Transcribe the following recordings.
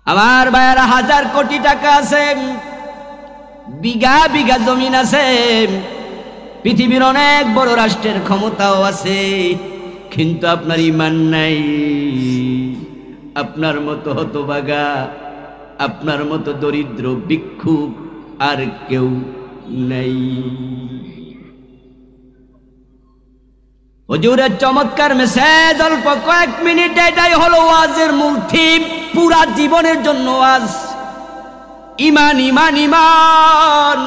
আমার ভাইয়েরা, 1000 কোটি টাকা আছে, বিঘা বিঘা জমিন আছে, পৃথিবীর অনেক বড় রাষ্ট্রের ক্ষমতাও আছে, কিন্তু আপনার ঈমান নাই। আপনার মতো হতভাগা, আপনার মতো দরিদ্র ভিক্ষুক আর কেউ নাই। হুজুরের চমৎকার মেসেজ, অল্প কয়েক মিনিট, এটাই হলো ওয়াজের মূল থিম, পুরা জীবনের জন্য ওয়াজ। ঈমান, ঈমান, ঈমান।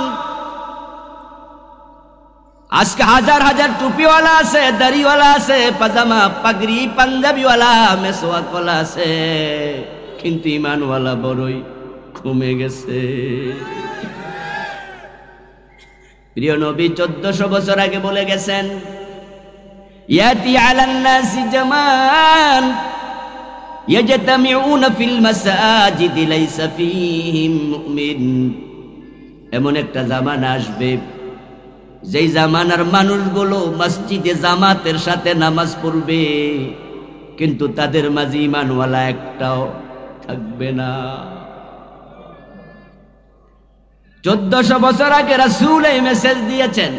আজকে হাজার হাজার টুপিওয়ালা আছে, দাড়িওয়ালা আছে, পাজামা পাগড়ি পাঞ্জাবিওয়ালা মেসওয়াকওয়ালা আছে, কিন্তু ঈমানওয়ালা বড়ই কমে গেছে। প্রিয় নবী 1400 বছর আগে বলে গেছেন, ইয়াতি আলান নাসি জামান ইয়াজতামিউনা ফিল মাসাজিদ লাইসা ফীহিম মুমিন। এমন একটা জামানা আসবে, যেই জামানার মানুষগুলো মসজিদে জামাতের সাথে নামাজ পড়বে, কিন্তু তাদের মাঝে ঈমানওয়ালা একটাও থাকবে না। 1400 বছর আগে রাসূল এই মেসেজ দিয়েছেন।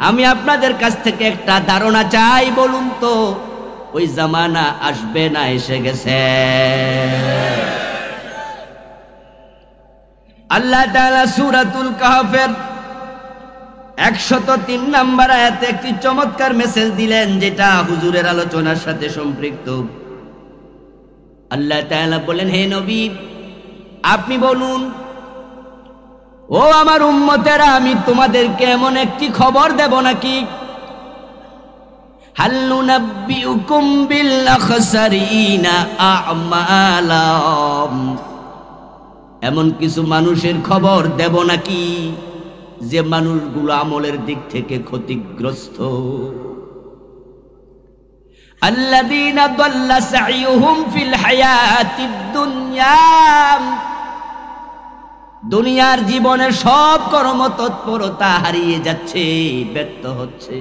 আমি আপনাদের কাছ থেকে একটা ধারণা চাই, বলুন তো ওই জামানা আসবে না এসে গেছে? আল্লাহ তাআলা সূরাতুল কাহফের 103 নম্বর আয়াতে একটি চমৎকার মেসেজ দিলেন, যেটা হুজুরের আলোচনার সাথে সম্পৃক্ত। আল্লাহ তাআলা বলেন, হে নবী, আপনি বলুন, ও আমার উম্মতেরা, আমি তোমাদেরকে এমন একটি খবর দেব নাকি? হাল নুনাব্বিউকুম বিল আখসারিনা আ'মালা, এমন কিছু মানুষের খবর দেব নাকি যে মানুষগুলো আমলের দিক থেকে ক্ষতিগ্রস্ত? আল্লাযীনা দাল্লা সাইয়ুহুম ফিল হায়াতিদ দুনিয়া, দুনিয়ার জীবনের সব কর্মতৎপরতা হারিয়ে যাচ্ছে, ব্যর্থ হচ্ছে।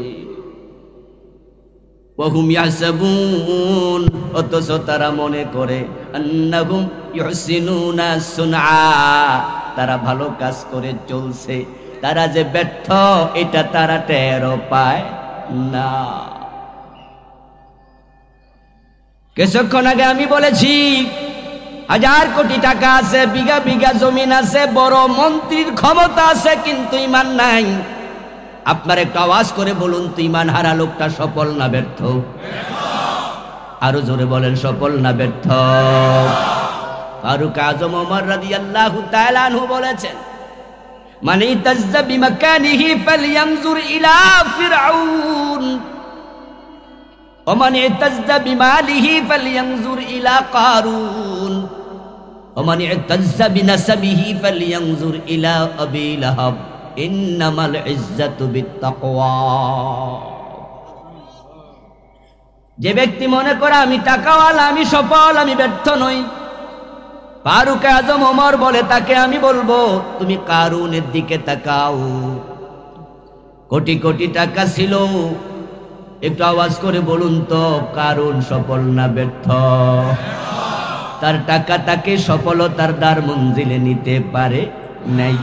ওয়াহুম ইয়াহসাবুন, অথচ তারা মনে করে, আন্নাহুম ইহসিনুনা সুনআ, তারা ভালো কাজ করে চলছে, তারা যে ব্যর্থ এটা তারা টেরও পায় না। কিছুক্ষণ আগে আমি বলেছি, 1000 কোটি টাকা আছে, বিঘা বিঘা জমিন আছে, বড় মন্ত্রীর ক্ষমতা আছে, কিন্তু ঈমান নাই। আপনার একটা আওয়াজ করে বলুন তো, ঈমান হারা লোকটা সফল না ব্যর্থ? আরো জোরে বলেন, সফল না ব্যর্থ? ফারুক আজম ওমর রাদিয়াল্লাহু তাআলা আনহু বলেছেন, মান ইতাজ্জা বিমাকানিহি ফালইয়ানজুর ইলা ফিরআউন ওয়া মান ইতাজ্জা বিমালিহি ফালইয়ানজুর ইলা কারুন ওয়া মান ইতাজ্জা বিনাসাবিহি ফালইয়ানজুর ইলা আবি লাহাব ইন্নামাল ইজ্জাতু বিত্তাকওয়া। যে ব্যক্তি মনে করে আমি টাকাওয়ালা, আমি সফল, আমি ব্যর্থ নই, ফারুক আজম ওমর বলে তাকে আমি বলবো, তুমি কারুনের দিকে তাকাও। কোটি কোটি টাকা ছিল, একটু আওয়াজ করে বলুন তো, কারুন সফল না ব্যর্থ? তার টাকা তাকে সফলতার দ্বার মঞ্জিলে নিতে পারে নাই।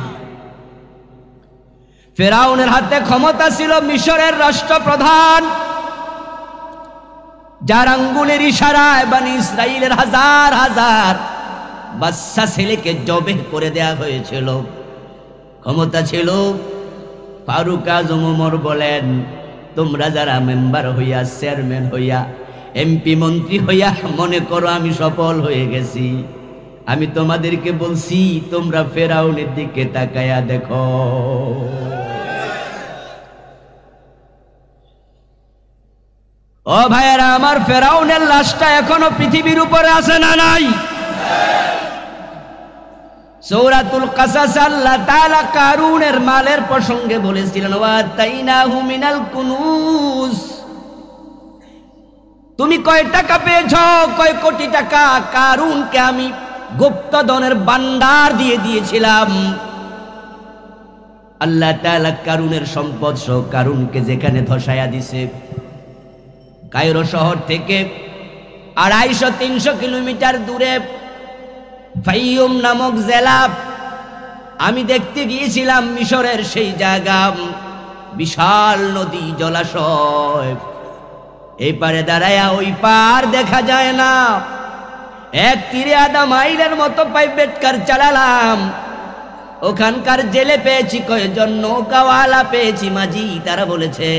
ফেরাউনের হাতে ক্ষমতা ছিল, মিশরের রাষ্ট্রপ্রধান, যার আঙ্গুলের ইশারায় বনি ইসরাইলের হাজার হাজার বাচ্চা ছেলেকে জবেহ করে দেয়া হয়েছিল। ক্ষমতা ছিল। ফারুক আজম ওমর বলেন, তোমরা যারা মেম্বার হইয়া, চেয়ারম্যান হইয়া, এমপি মন্ত্রী হইয়া মনে করো আমি সফল হয়ে গেছি, আমি তোমাদেরকে বলছি তোমরা ফেরাউনের দিকে তাকায়া দেখো। ও ভাইয়েরা আমার, ফেরাউনের লাশটা এখনো পৃথিবীর উপরে আছে না নাই? সূরাতুল কাসাস আল্লাহ তাআলা কারুনের মালের প্রসঙ্গে বলেছিলেন, ওয়া তাইনাহু মিনাল কুনুজ, তুমি কয় টাকা পেয়েছো, কয় কোটি টাকা? কারুনকে আমি গুপ্তধনের ভান্ডার দিয়ে দিয়েছিলাম। আল্লাহ তাআলা কারুনের সম্পদ সহ কারুনকে যেখানে ধসায়া দিছে, কায়রো শহর থেকে 250-300 কিলোমিটার দূরে ফাইয়ুম নামক জেলা। আমি দেখতে গিয়েছিলাম মিশরের সেই জায়গা, বিশাল নদী জলাশয়, এই পারে দাঁড়ায়া ওই পার দেখা যায় না। এক তীরে আধা মাইলের মতো প্রাইভেট কার চালালাম। ওখানকার জেলে পেয়েছি কয়েকজন, নৌকাওয়ালা পেয়েছি মাঝি, তারা বলেছে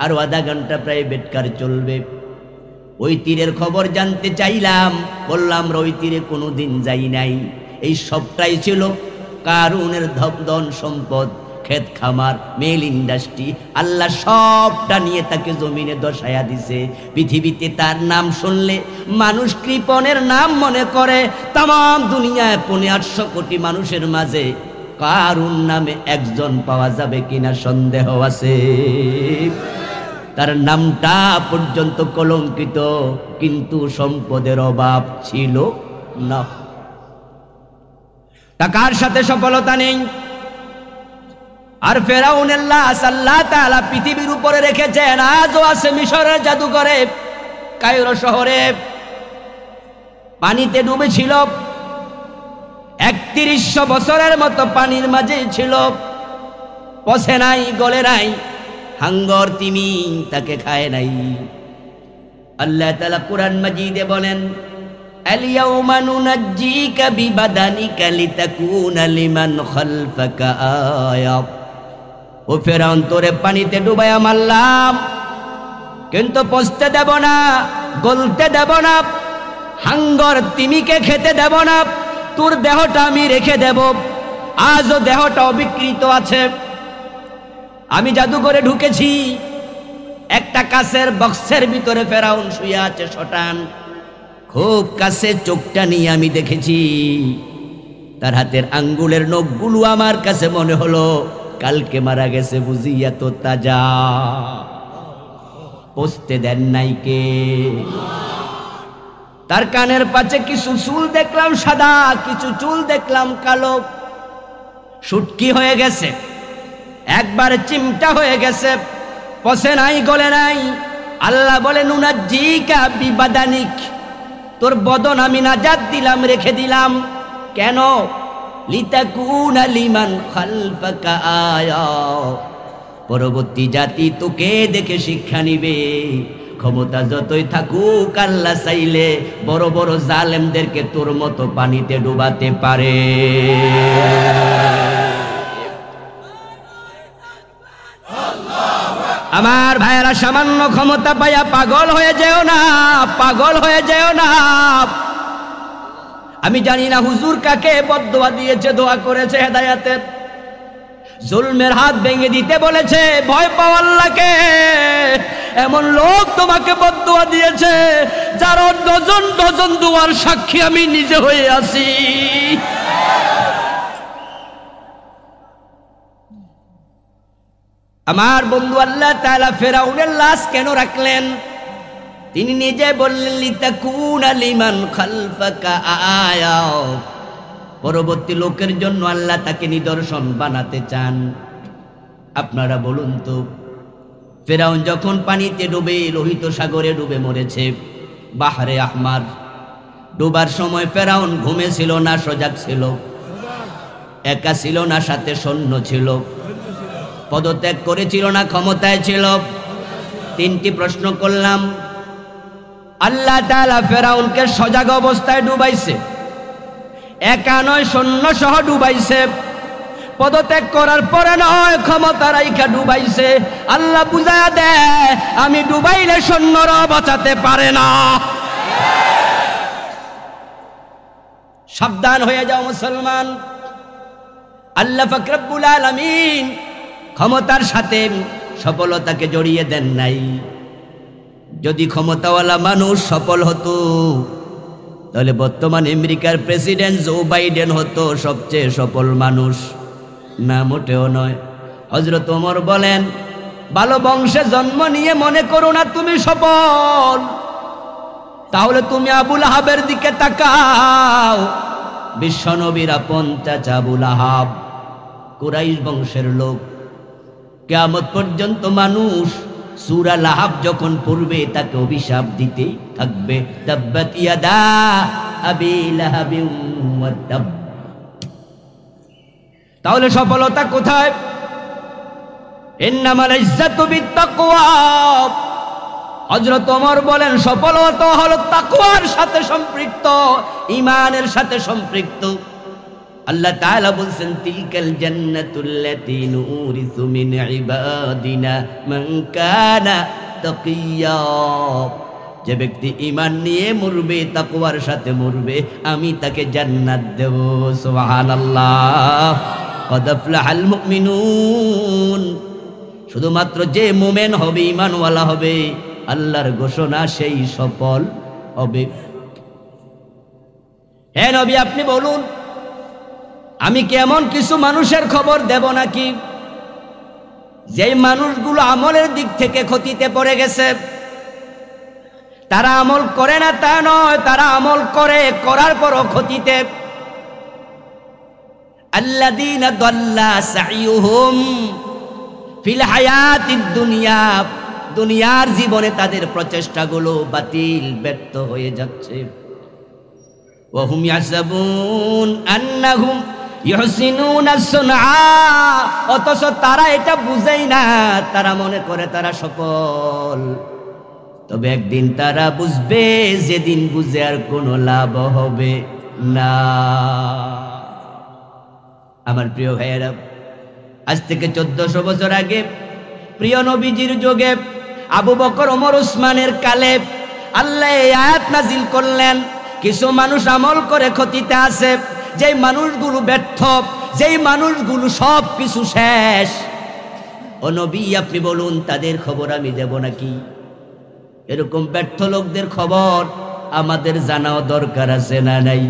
আরো আধা ঘন্টা প্রাইভেট কার চলবে। ওই তীরের খবর জানতে চাইলাম, বললাম ওই তীরে কোনোদিন যাই নাই। এই সবটাই ছিল কারুনের ধন সম্পদ, ক্ষেত খামার, মেল ইন্ডাস্ট্রি, আল্লাহ সবটা নিয়ে তাকে জমিনে দশায়া দিছে। পৃথিবীতে তার নাম শুনলে মানুষ কৃপণের নাম মনে করে। তাম দুনিয়ায় 800 কোটি মানুষের মাঝে কারুন নামে একজন পাওয়া যাবে কিনা সন্দেহ আছে। তার নামটা পর্যন্ত কলঙ্কিত, কিন্তু সম্পদের অভাব ছিল না। টাকার সাথে সফলতা নেই। আর ফেরাউনের লাশ আল্লাহ তাআলা পৃথিবীর উপরে রেখেছেন, আজও আছে মিশরের জাদুঘরে। কায়রো শহরে পানিতে ডুবেছিল, 3100 বছরের মতো পানির মাঝে ছিল, পচে নাই, গলে নাই, হাঙ্গর তিমি তাকে খায় নাই। আল্লাহ তাআলা কুরআন মাজিদে বলেন, আল-ইয়াওমা নুনাজ্জিকা বিবাদানিকা লিতাকুনা লিমান খালফাকা আয়া। ও ফেরাউন, তোরে পানিতে ডুবাইয়া মারলাম, কিন্তু পচতে দেব না, গলতে দেব না, হাঙ্গর তিমিকে খেতে দেব না, তোর দেহটা আমি রেখে দেব। আজও দেহটা অবিকৃত আছে। আমি জাদুঘরে ঢুকেছি, একটা কাচের বক্সের ভিতরে ফেরাউন শুয়ে আছে শটান। খুব কাছে চোখটা নিয়ে আমি দেখেছি, তার হাতের আঙ্গুলের নখগুলো আমার কাছে মনে হলো কালকে মারা গেছে বুঝি, এত তাজা। পচতে দেন নাই কে? তার কানের পাশে কিছু চুল দেখলাম সাদা, কিছু চুল দেখলাম কালো, শুটকি হয়ে গেছে, একবার চিমটা হয়ে গেছে, পচে নাই, গলে নাই। আল্লাহ বলে, নুনাজ্জিকা বিবাদানিক, তোর বদন আমি নাজাত দিলাম, রেখে দিলাম। কেন? লিতাকুনা লিমান খালফাকা আয়া, পরবর্তী জাতি তোকে দেখে শিক্ষা নিবে। ক্ষমতা যতই থাকুক, আল্লাহ চাইলে বড় বড় জালেমদেরকে তোর মতো পানিতে ডুবাতে পারে। আমার ভাইয়েরা, সামান্য ক্ষমতা পাইয়া পাগল হয়ে যেও না, পাগল হয়ে যেও না। আমি জানি না হুজুর কাকে বদদোয়া দিয়েছে, দোয়া করেছে হেদায়েতের। জুলমের হাত ভেঙে দিতে বলেছে, ভয় পাও আল্লাহকে। এমন লোক তোমাকে বদদোয়া দিয়েছে যার ডজন ডজন দোয়ার সাক্ষী আমি নিজে হয়ে আছি। আমার বন্ধু, আল্লাহ তাআলা ফেরাউনের লাশ কেন রাখলেন? তিনি নিজে বললেন, লিতাকুনা লিমান খালফাকা আয়া, পরবর্তী লোকের জন্য আল্লাহ তাকে নিদর্শন বানাতে চান। আপনারা বলুন তো, ফেরাউন যখন পানিতে ডুবে, লোহিত সাগরে ডুবে মরেছে, বাহরে আহমার, ডুবার সময় ফেরাউন ঘুমেছিল না সজাগ ছিল? একা ছিল না সাথে সৈন্য ছিল? পদত্যাগ করেছিল না ক্ষমতায় ছিল? 3টি প্রশ্ন করলাম। আল্লাহ তাআলা ফেরাউনকে সজাগ অবস্থায় ডুবাইছে, একা নয়, সৈন্য সহ ডুবাইছে। পদত্যাগ করার পরে নয়, ক্ষমতা রাইখা ডুবাইছে। আল্লাহ বুঝায়া দেয়, আমি ডুবাইলে সৈন্যরা বাঁচাতে পারে না। সাবধান হয়ে যাও মুসলমান। আল্লাহ পাক রব্বুল আলামিন ক্ষমতার সাথে সফলতাকে জড়িয়ে দেন নাই। যদি ক্ষমতাওয়ালা মানুষ সফল হতো, তাহলে বর্তমান আমেরিকার প্রেসিডেন্ট জো বাইডেন হতো সবচেয়ে সফল মানুষ। না, মোটেও নয়। হযরত ওমর বলেন, ভালো বংশে জন্ম নিয়ে মনে করো না তুমি সফল। তাহলে তুমি আবু লাহাবের দিকে তাকাও। বিশ্বনবীর আপন চাচা আবু লাহাব, কুরাইশ বংশের লোক। কিয়ামত পর্যন্ত মানুষ সূরা লাহাব যখন পড়বে তাকে অভিশাপ দিতেই থাকবে। তাব্বাত ইয়াদা আবি লাহাবিন ওয়া তাব। তাহলে সফলতা কোথায়? ইন্নামাল ইজ্জাতু বিত্তাকওয়া। হযরত ওমর বলেন সফলতা হলো তাকওয়ার সাথে সম্পৃক্ত, ঈমানের সাথে সম্পৃক্ত। আল্লাহ তাআলা বলেন তিলকাল জান্নাতুল্লাতী নুরিসু মিন ইবাদিনা মান কানা তাকিয়্যা। যে ব্যক্তি ঈমান নিয়ে মরবে, তাকওয়ার সাথে মরবে, আমি তাকে জান্নাত দেব। সুবহানাল্লাহ। ক্বাদ আফলাহাল মুমিনুন। শুধুমাত্র যে মুমিন হবে, ঈমানওয়ালা হবে, আল্লাহর ঘোষণা সেই সফল হবে। হে নবী, আপনি বলুন, আমি কি এমন কিছু মানুষের খবর দেব নাকি যেই মানুষগুলো আমলের দিক থেকে ক্ষতিতে পড়ে গেছে? তারা আমল করে না তা নয়, তারা আমল করে, করার পরও ক্ষতিতে। আল্লাযীনা দাল্লা সাইয়ুহুম ফিল হায়াতিদ দুনিয়া। দুনিয়ার জীবনে তাদের প্রচেষ্টাগুলো বাতিল, ব্যর্থ হয়ে যাচ্ছে। ওয়া হুম ইয়াহসাবুন আন্নাহুম ইহসিনুনা সুনআ। অথচ তারা এটা বুঝেই না, তারা মনে করে তারা সফল। তবে একদিন তারা বুঝবে, যেদিন বুঝে আর কোনো লাভ হবে না। আমার প্রিয় ভাইয়েরা, আজ থেকে 1400 বছর আগে প্রিয় নবীজির যুগে আবু বকর, ওমর, উসমানের কালে আল্লাহ এই আয়াত নাজিল করলেন। কিছু মানুষ আমল করে ক্ষতিতে আছে, যেই মানুষগুলো ব্যর্থ, যেই মানুষগুলো সব কিছু শেষ। ও নবী, আপনি বলুন তাদের খবর আমি দেব নাকি? এরকম ব্যর্থ লোকদের খবর আমাদের জানাও দরকার আছে না নাই?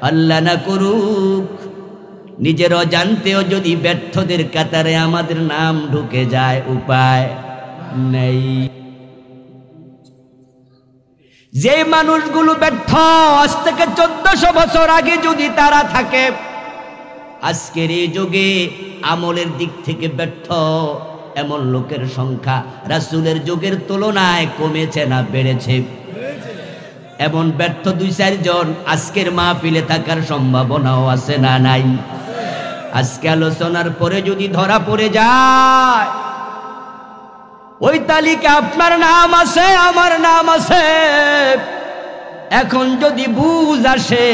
আল্লাহ না করুক নিজের অজান্তেও যদি ব্যর্থদের কাতারে আমাদের নাম ঢুকে যায়, উপায় নেই। যে মানুষগুলো ব্যর্থ, আজ থেকে 1400 বছর আগে যদি তারা থাকে, আজকের এই যুগে আমলের দিক থেকে ব্যর্থ এমন লোকের সংখ্যা রাসূলের যুগের তুলনায় কমেছে না বেড়েছে? এমন ব্যর্থ 2-4 জন আজকের মাহফিলে থাকার সম্ভাবনাও আছে না নাই? আজকে আলোচনার পরে যদি ধরা পড়ে যায়, ওই তালিকা আপনার নাম আছে, আমার নাম আছে। এখন যদি বুঝ আসে,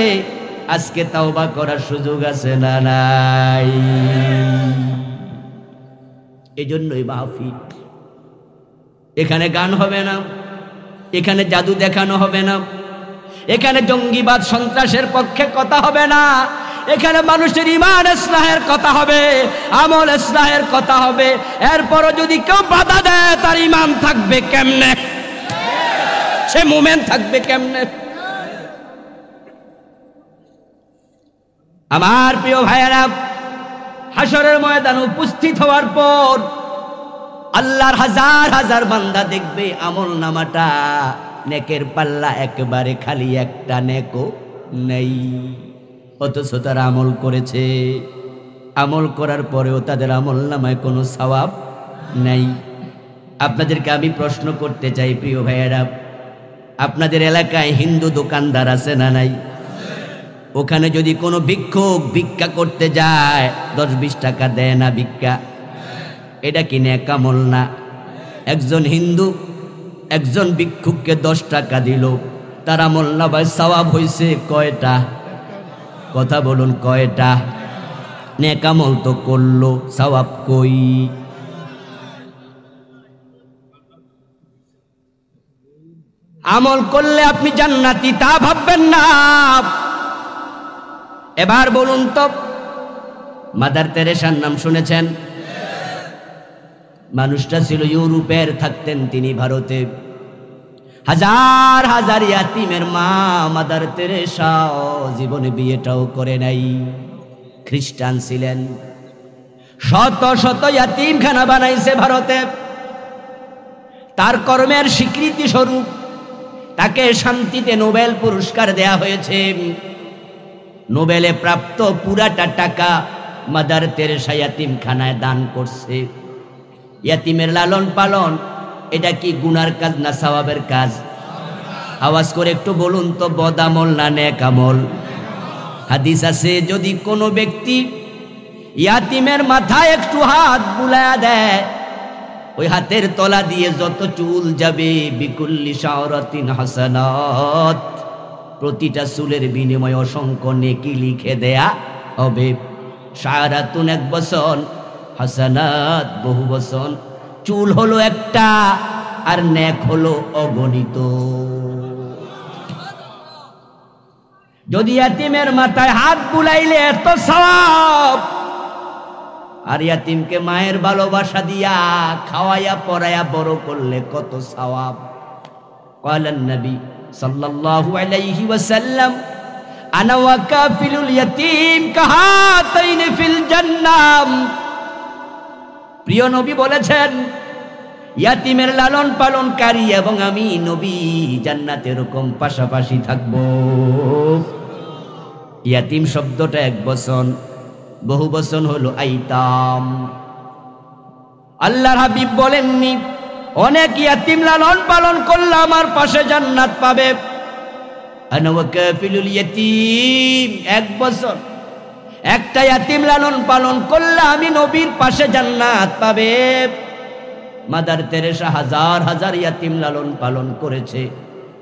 আজকে তাওবা করার সুযোগ আছে না নাই? এজন্যই মাহফিল। এখানে গান হবে না, এখানে জাদু দেখানো হবে না, এখানে জঙ্গিবাদ সন্ত্রাসের পক্ষে কথা হবে না, এখানে মানুষের ঈমান ইসলাহের কথা হবে, আমল ইসলাহের কথা হবে। এরপরও যদি কেউ বাধা দেয়, তার ঈমান থাকবে কেমনে? সে মুমিন থাকবে কেমনে? আমার প্রিয় ভাইয়েরা, হাসরের ময়দানে উপস্থিত হওয়ার পর আল্লাহর হাজার হাজার বান্দা দেখবে আমল নামাটা, নেকের পাল্লা একেবারে খালি, একটা নেকও নেই। অথচ তারা আমল করেছে, আমল করার পরেও তাদের আমল নামায় কোনো সওয়াব নেই। আপনাদেরকে আমি প্রশ্ন করতে চাই প্রিয় ভাইয়েরা, আপনাদের এলাকায় হিন্দু দোকানদার আছে না নাই? ওখানে যদি কোনো ভিক্ষুক ভিক্ষা করতে যায়, 10-20 টাকা দেয় না ভিক্ষা? এটা কি নেক আমল না? একজন হিন্দু একজন ভিক্ষুককে 10 টাকা দিল, তার আমল নামায় সওয়াব হইছে কয়টা? কথা বলুন, কয়টা? নেক আমল তো করলো, সওয়াব কই? আমল করলে আপনি জান্নাতি তা ভাববেন না। এবার বলুন তো, মাদার তেরেসার নাম শুনেছেন? মানুষটা ছিল ইউরোপের, থাকতেন তিনি ভারতে। হাজার হাজার ইয়াতিমের মা মাদার তেরেসা জীবনে বিয়েটাও করে নাই, খ্রিস্টান ছিলেন। শত শত ইয়াতিমখানা বানাইছে ভারতে। তার কর্মের স্বীকৃতি স্বরূপ তাকে শান্তিতে নোবেল পুরস্কার দেয়া হয়েছে। নোবেলে প্রাপ্ত পুরাটা টাকা মাদার তেরেসা ইয়াতিমখানায় দান করছে। ইয়াতিমের লালন পালন এটা কি গুনার কাজ না সওয়াবের কাজ? আওয়াজ করে একটু বলুন তো, বদামল না নেক আমল? হাদিস আছে, যদি কোনো ব্যক্তি ইয়াতিমের মাথায় একটু হাত বুলায়া দেয়, ওই হাতের তলা দিয়ে যত চুল যাবে, বিকুল্লি শাওরাতিন হাসানাত, প্রতিটা চুলের বিনিময়ে অসংখ্য নেকি লিখে দেয়া হবে। শায়রাতুন 1 বছর, হাসানাত বহু বছর। চুল হলো একটা আর নেক হলো অগণিত। যদি ইয়াতিমের মাথায় হাত বুলাইলে এত সওয়াব, আর ইয়াতিমকে মায়ের ভালোবাসা দিয়া খাওয়াইয়া পড়াইয়া বড় করলে কত সওয়াব। ক্বালান নবী সাল্লাল্লাহু আলাইহি ওয়াসাল্লাম, আনা ওয়া কাফিলুল ইয়াতীম কাহাতাইনি ফিল জান্নাহ। প্রিয় নবী বলেছেন, ইয়াতিমের লালন পালনকারী এবং আমি নবী জান্নাতে এরকম পাশাপাশি থাকব। ইয়াতিম শব্দটা 1 বচন, বহু বচন হলো আইতাম। আল্লাহর হাবিব বলেননি অনেক ইয়াতিম লালন পালন করলে আমার পাশে জান্নাত পাবে। আনা ওয়া কাফিলুল ইয়াতীম, 1 বছর একটা ইয়াতিম লালন পালন করলে আমি নবীর পাশে জান্নাত পাবে। মাদার তেরেসা হাজার হাজার ইয়াতিম লালন পালন করেছে,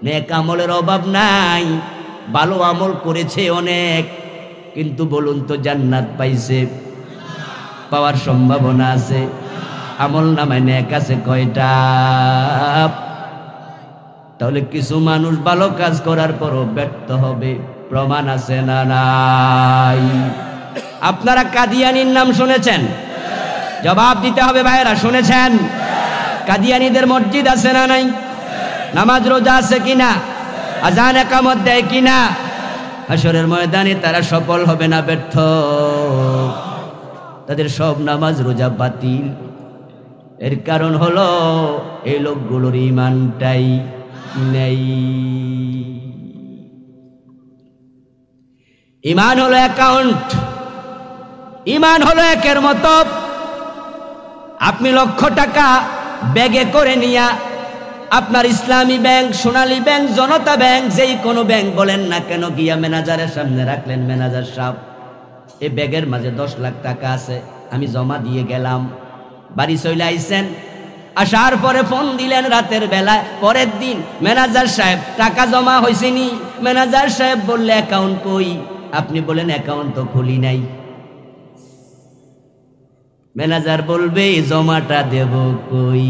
নেক আমলের অভাব নাই, ভালো আমল করেছে অনেক, কিন্তু বলুন তো জান্নাত পাইছে? পাওয়ার সম্ভাবনা আছে? আমল নামায় নেক আছে কয়টা? তাহলে কিছু মানুষ ভালো কাজ করার পরও ব্যর্থ হবে, প্রমাণ আছে না নাই? আপনারা কাদিয়ানির নাম শুনেছেন? জবাব দিতে হবে ভাইরা, শুনেছেন? কাদিয়ানীদের মসজিদ আছে না নাই? নামাজ রোজা আছে কিনা? আজান একামত দেয় কিনা? হাসরের ময়দানে তারা সফল হবে না ব্যর্থ? তাদের সব নামাজ রোজা বাতিল। এর কারণ হলো এই লোকগুলোর ঈমানটাই নেই। ঈমান হলো অ্যাকাউন্ট, ঈমান হলো একের মতো। আপনি লক্ষ টাকা ব্যাগে করে নিয়া আপনার ইসলামী ব্যাংক, সোনালী ব্যাংক, জনতা ব্যাংক, যেই কোনো ব্যাংক বলেন না কেন, গিয়া ম্যানেজারের সামনে রাখলেন। ম্যানেজার সাহেব, এই ব্যাগের মাঝে 10 লাখ টাকা আছে, আমি জমা দিয়ে গেলাম। বাড়ি চলে আইছেন, আসার পরে ফোন দিলেন রাতের বেলায়, পরের দিন, ম্যানেজার সাহেব টাকা জমা হয়েছেনি? ম্যানেজার সাহেব বললে অ্যাকাউন্ট কই? আপনি বলেন অ্যাকাউন্ট তো খুলি নাই। ম্যানেজার বলবে জমাটা দেব কই?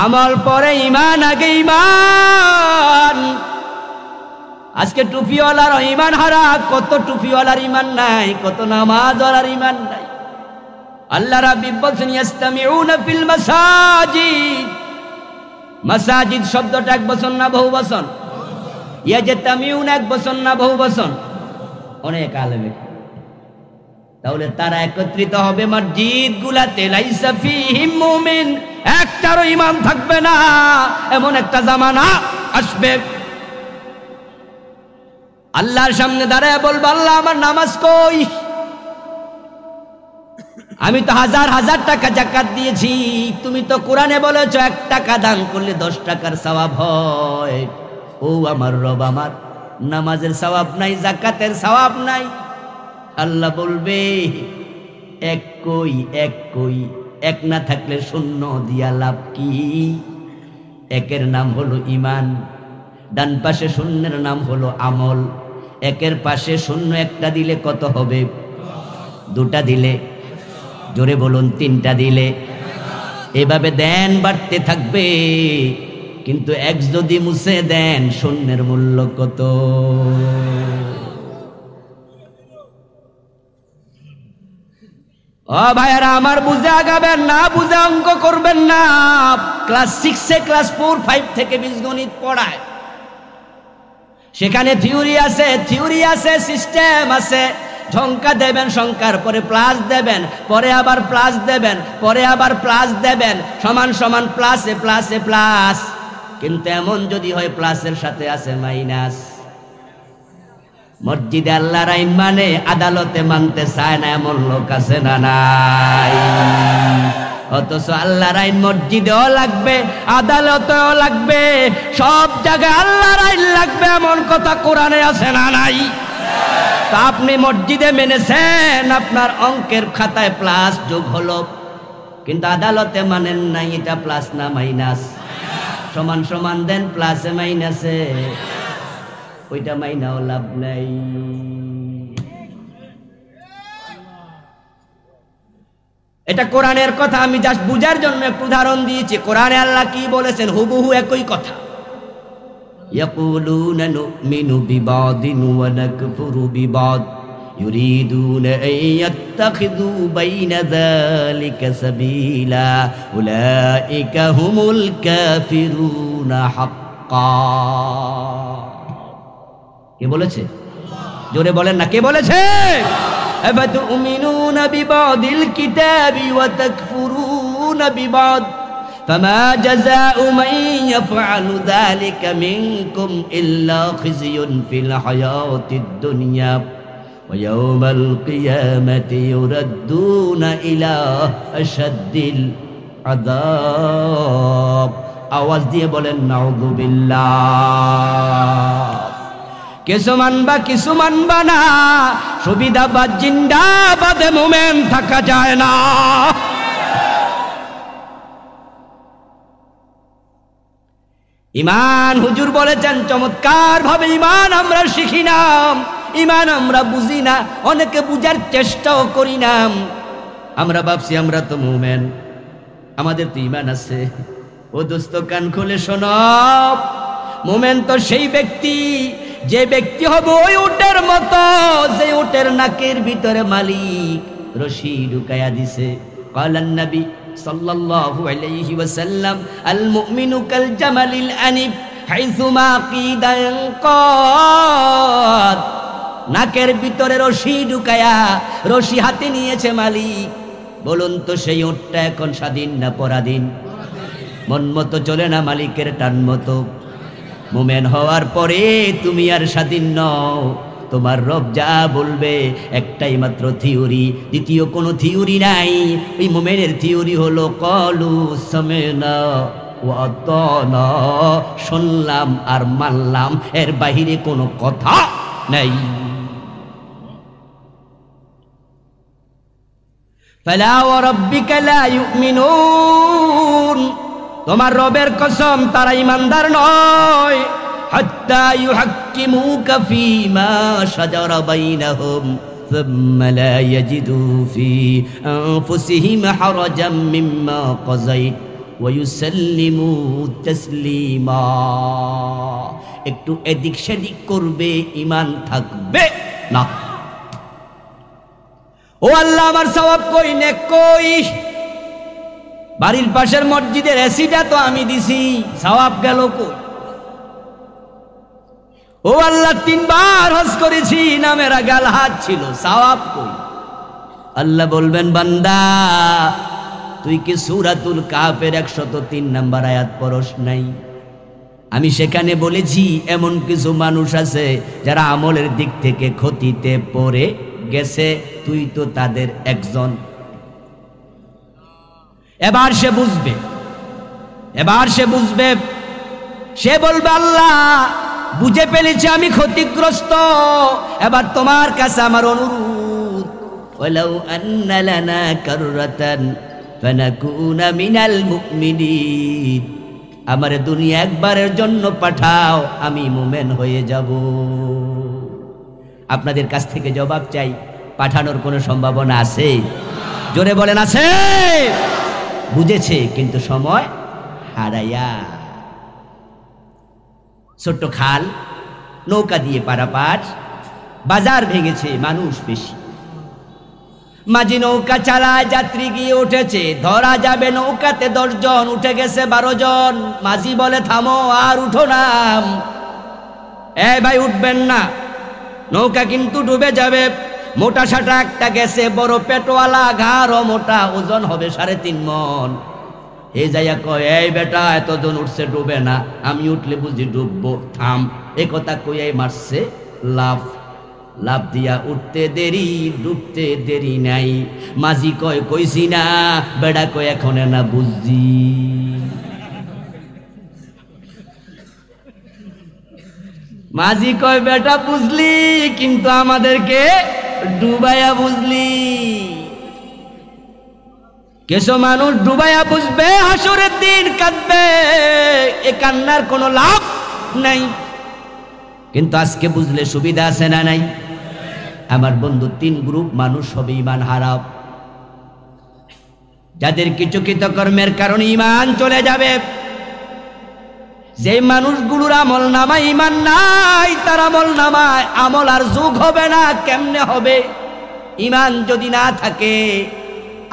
আমল পরে ঈমান আগে ঈমান। আজকে টুপিওয়ালার ঈমান হারা, কত টুপিওয়ালার ঈমান নাই, কত নামাজওয়ালার ঈমান নাই। আল্লাহ রাব্বিব বলছেন ইস্তামিউনা ফিল মাসাজিদ। মাসাজিদ শব্দটা 1 বচন না বহু বচন? ইয়াজতামিউনা 1 বচন না বহু বচন? অনেক আলেমে। তাহলে তারা একত্রিত হবে মসজিদ গুলাতে, লাইসা ফীহিম মুমিন, একটারও ঈমান থাকবে না, এমন একটা জামানা আসবে। আল্লাহর সামনে দাঁড়ায় বলবো, আল্লাহ আমার নামাজ কই? আমি তো হাজার হাজার টাকা যাকাত দিয়েছি, তুমি তো কোরআনে বলেছো 1 টাকা দান করলে 10 টাকার সওয়াব হয়। ও আমার রব, আমার নামাজের সওয়াব নাই, যাকাতের সওয়াব নাই। আল্লাহ বলবে এক কই, এক কই? এক না থাকলে শূন্য দিয়া লাভ কি? একের নাম হলো ঈমান, ডান পাশে শূন্যের নাম হলো আমল। একের পাশে শূন্য একটা দিলে কত হবে? 2টা দিলে, জোরে বলুন 3টা দিলে, এভাবে দেন বাড়তে থাকবে। কিন্তু এক যদি মুছে দেন, শূন্যের মূল্য কত? ও ভাইয়ারা আমার, বুঝে আগাবেন না, বুঝে অঙ্ক করবেন না। ক্লাস 6-এ, ক্লাস 4-5 থেকে বীজগণিত পড়ায়, সেখানে থিওরি আছে, সিস্টেম আছে। ঝঙ্কা দেবেন, সংখ্যার পরে প্লাস দেবেন, পরে আবার প্লাস দেবেন, পরে আবার প্লাস দেবেন, সমান সমান প্লাসে প্লাসে প্লাস। কিন্তু এমন যদি হয় প্লাসের সাথে আছে মাইনাস। মসজিদে আল্লাহর আইন মানে, আদালতে মানতে চায় না, এমন লোক আছে না নাই? অথচ আল্লাহর আইন মসজিদেও লাগবে, আদালতেও লাগবে, সব জায়গায় আল্লাহর আইন লাগবে, এমন কথা কোরআনে আছে না নাই? তা আপনি মসজিদে মেনেছেন, আপনার অঙ্কের খাতায় প্লাস যোগ হলো, কিন্তু আদালতে মানেন নাই, এটা প্লাস না মাইনাস? সমান সমান দেন, প্লাসে মাইনাসে, ওইটা মাইনাও লাভ নাই। এটা কোরআনের কথা, আমি জাস্ট বুঝার জন্য একটু উদাহরণ দিয়েছি। কোরআনে আল্লাহ কি বলেছেন হুবহু একই কথা। ইয়াকুলুনা নুমিনু বিবাদিন ওয়া নাকফুরু বিবাদ ইউরিদুনা আন ইয়াত্তাখিযু বাইনা যালিকা সাবিলা উলাইকা হুমুল কাফিরুনা হাক্কা। কে বলেছে? জোরে বলেন না, কে বলেছে? أفتؤمنون ببعض الكتاب وتكفرون ببعض فما جزاء من يفعل ذلك منكم إلا خزي في الحياة الدنيا ويوم القيامة يردون إلى أشد العذاب আওয়াজ দিয়ে বলেন নাউযুবিল্লাহ। কিছু মানবা কিছু মানবা না, সুবিধাবাদ জিন্দাবাদে মোমেন থাকা যায় না। ইমান হুজুর বলেছেন চমৎকার ভাবে, ইমান আমরা শিখি না, ইমান আমরা বুঝি না, অনেকে বুঝার চেষ্টাও করি না। আমরা ভাবছি আমরা তো মোমেন, আমাদের তো ইমান আছে। ও দোস্ত কান খুলে শোনো, মোমেন তো সেই ব্যক্তি, যে ব্যক্তি হবে ওই উটের মতো, যে উটের নাকের ভিতরে মালিক রশি ঢুকায়া দিছে। কালান নবী সাল্লাল্লাহু আলাইহি ওয়াসাল্লাম আল মুমিনু কাল জামালিল আনিফ হাইসুমা কিদান কাদ। নাকের ভিতরে রশি ঢুকায়া রশি হাতে নিয়েছে মালিক। বলুন তো সেই উটটা এখন স্বাধীন না পরাধীন? মন মতো চলে না, মালিকের টান মতো। মুমিন হওয়ার পরে তুমি আর স্বাধীন নও, তোমার রব যা বলবে একটাই মাত্র থিওরি, দ্বিতীয় কোনো থিওরি নাই। ওই মুমিনের থিওরি হলো ক্বালু সামি'না ওয়া আতা'না, শুনলাম আর মানলাম, এর বাহিরে কোনো কথা নাই। ফালা ওয়া রাব্বিকা লা ইউমিনুন, তোমার রবের কসম তারা ঈমানদার নয়। হাত্তা ইউহাক্কিমুকা ফীমা শাজারা বাইনাহুম সুম্মা লা ইয়াজিদু ফি আনফুসিহিম হারাজাম মিম্মা কাযাইত ওয়া ইউসাল্লিমু তাসলিমা। একটু এদিক সেদিক করবে, ঈমান থাকবে না। ও আল্লাহ, আমার সওয়াব কই, নেক কই? বাড়ির পাশের মসজিদের এসিটা তো আমি দিছি, সওয়াব গেল কই? ও আল্লাহ, 3 বার হজ করেছি, নামের গাল হাত ছিল, সওয়াব কই? আল্লাহ বলবেন, বান্দা তুই কি সূরাতুল কাহফের 103 নম্বর আয়াত পড়স নাই? আমি সেখানে বলেছি এমন কিছু মানুষ আছে যারা আমলের দিক থেকে ক্ষতিতে পড়ে গেছে, তুই তো তাদের একজন। এবার সে বুঝবে, এবার সে বুঝবে, সে বলবে আল্লাহ বুঝে ফেলেছি আমি ক্ষতিগ্রস্ত, এবার তোমার কাছে আমার অনুরোধ, ওয়ালাউ আন্না লানা কাররাতান ফানাকুনা মিনাল মুমিনিন, আমারে দুনিয়া একবারের জন্য পাঠাও, আমি মুমিন হয়ে যাব। আপনাদের কাছ থেকে জবাব চাই, পাঠানোর কোনো সম্ভাবনা আছে? জোরে বলেন আছে? বুঝেছে কিন্তু সময় হারাইয়া। ছোট্ট খাল, নৌকা দিয়ে পারাপার, বাজার ভেঙেছে, মানুষ বেশি, মাঝি নৌকা চালায়, যাত্রী গিয়ে উঠেছে, ধরা যাবে নৌকাতে 10 জন, উঠে গেছে 12 জন। মাঝি বলে থামো, আর উঠো না। এই ভাই উঠবেন না, নৌকা কিন্তু ডুবে যাবে। মোটা সাটা একটা গেছে, বড় পেটওয়ালা, ঘাড়ও মোটা, ওজন হবে 3.5 মন। এই যাইয়া কয়, এই বেটা এতজন উঠছে, ডুবে না, আমি উঠলে বুঝি ডুববো, থাম। এ কথা কইয়াই মারছে লাফ। লাভ দিয়া উঠতে দেরি ডুবতে দেরি নাই। মাঝি কয় কইছি না, বেড়া কয় এখন না বুঝছি। মাঝি কয় বেটা বুঝলি, কিন্তু আমাদেরকে ডুবাইয়া বুঝলি। কিছু মানুষ ডুবাইয়া বুঝবে, হাসরের দিন কাঁদবে, এ কান্নার কোনো লাভ নাই। কিন্তু আজকে বুঝলে সুবিধা আছে না নাই? আমার বন্ধু, 3 গ্রুপ মানুষ হবে ঈমান হারাম, যাদের কিছু কৃতকর্মের কারণে ঈমান চলে যাবে। যে মানুষগুলোর আমল নামায় ঈমান নাই, তার আমল নামায় আমল আর যোগ হবে না। কেমনে হবে? ঈমান যদি না থাকে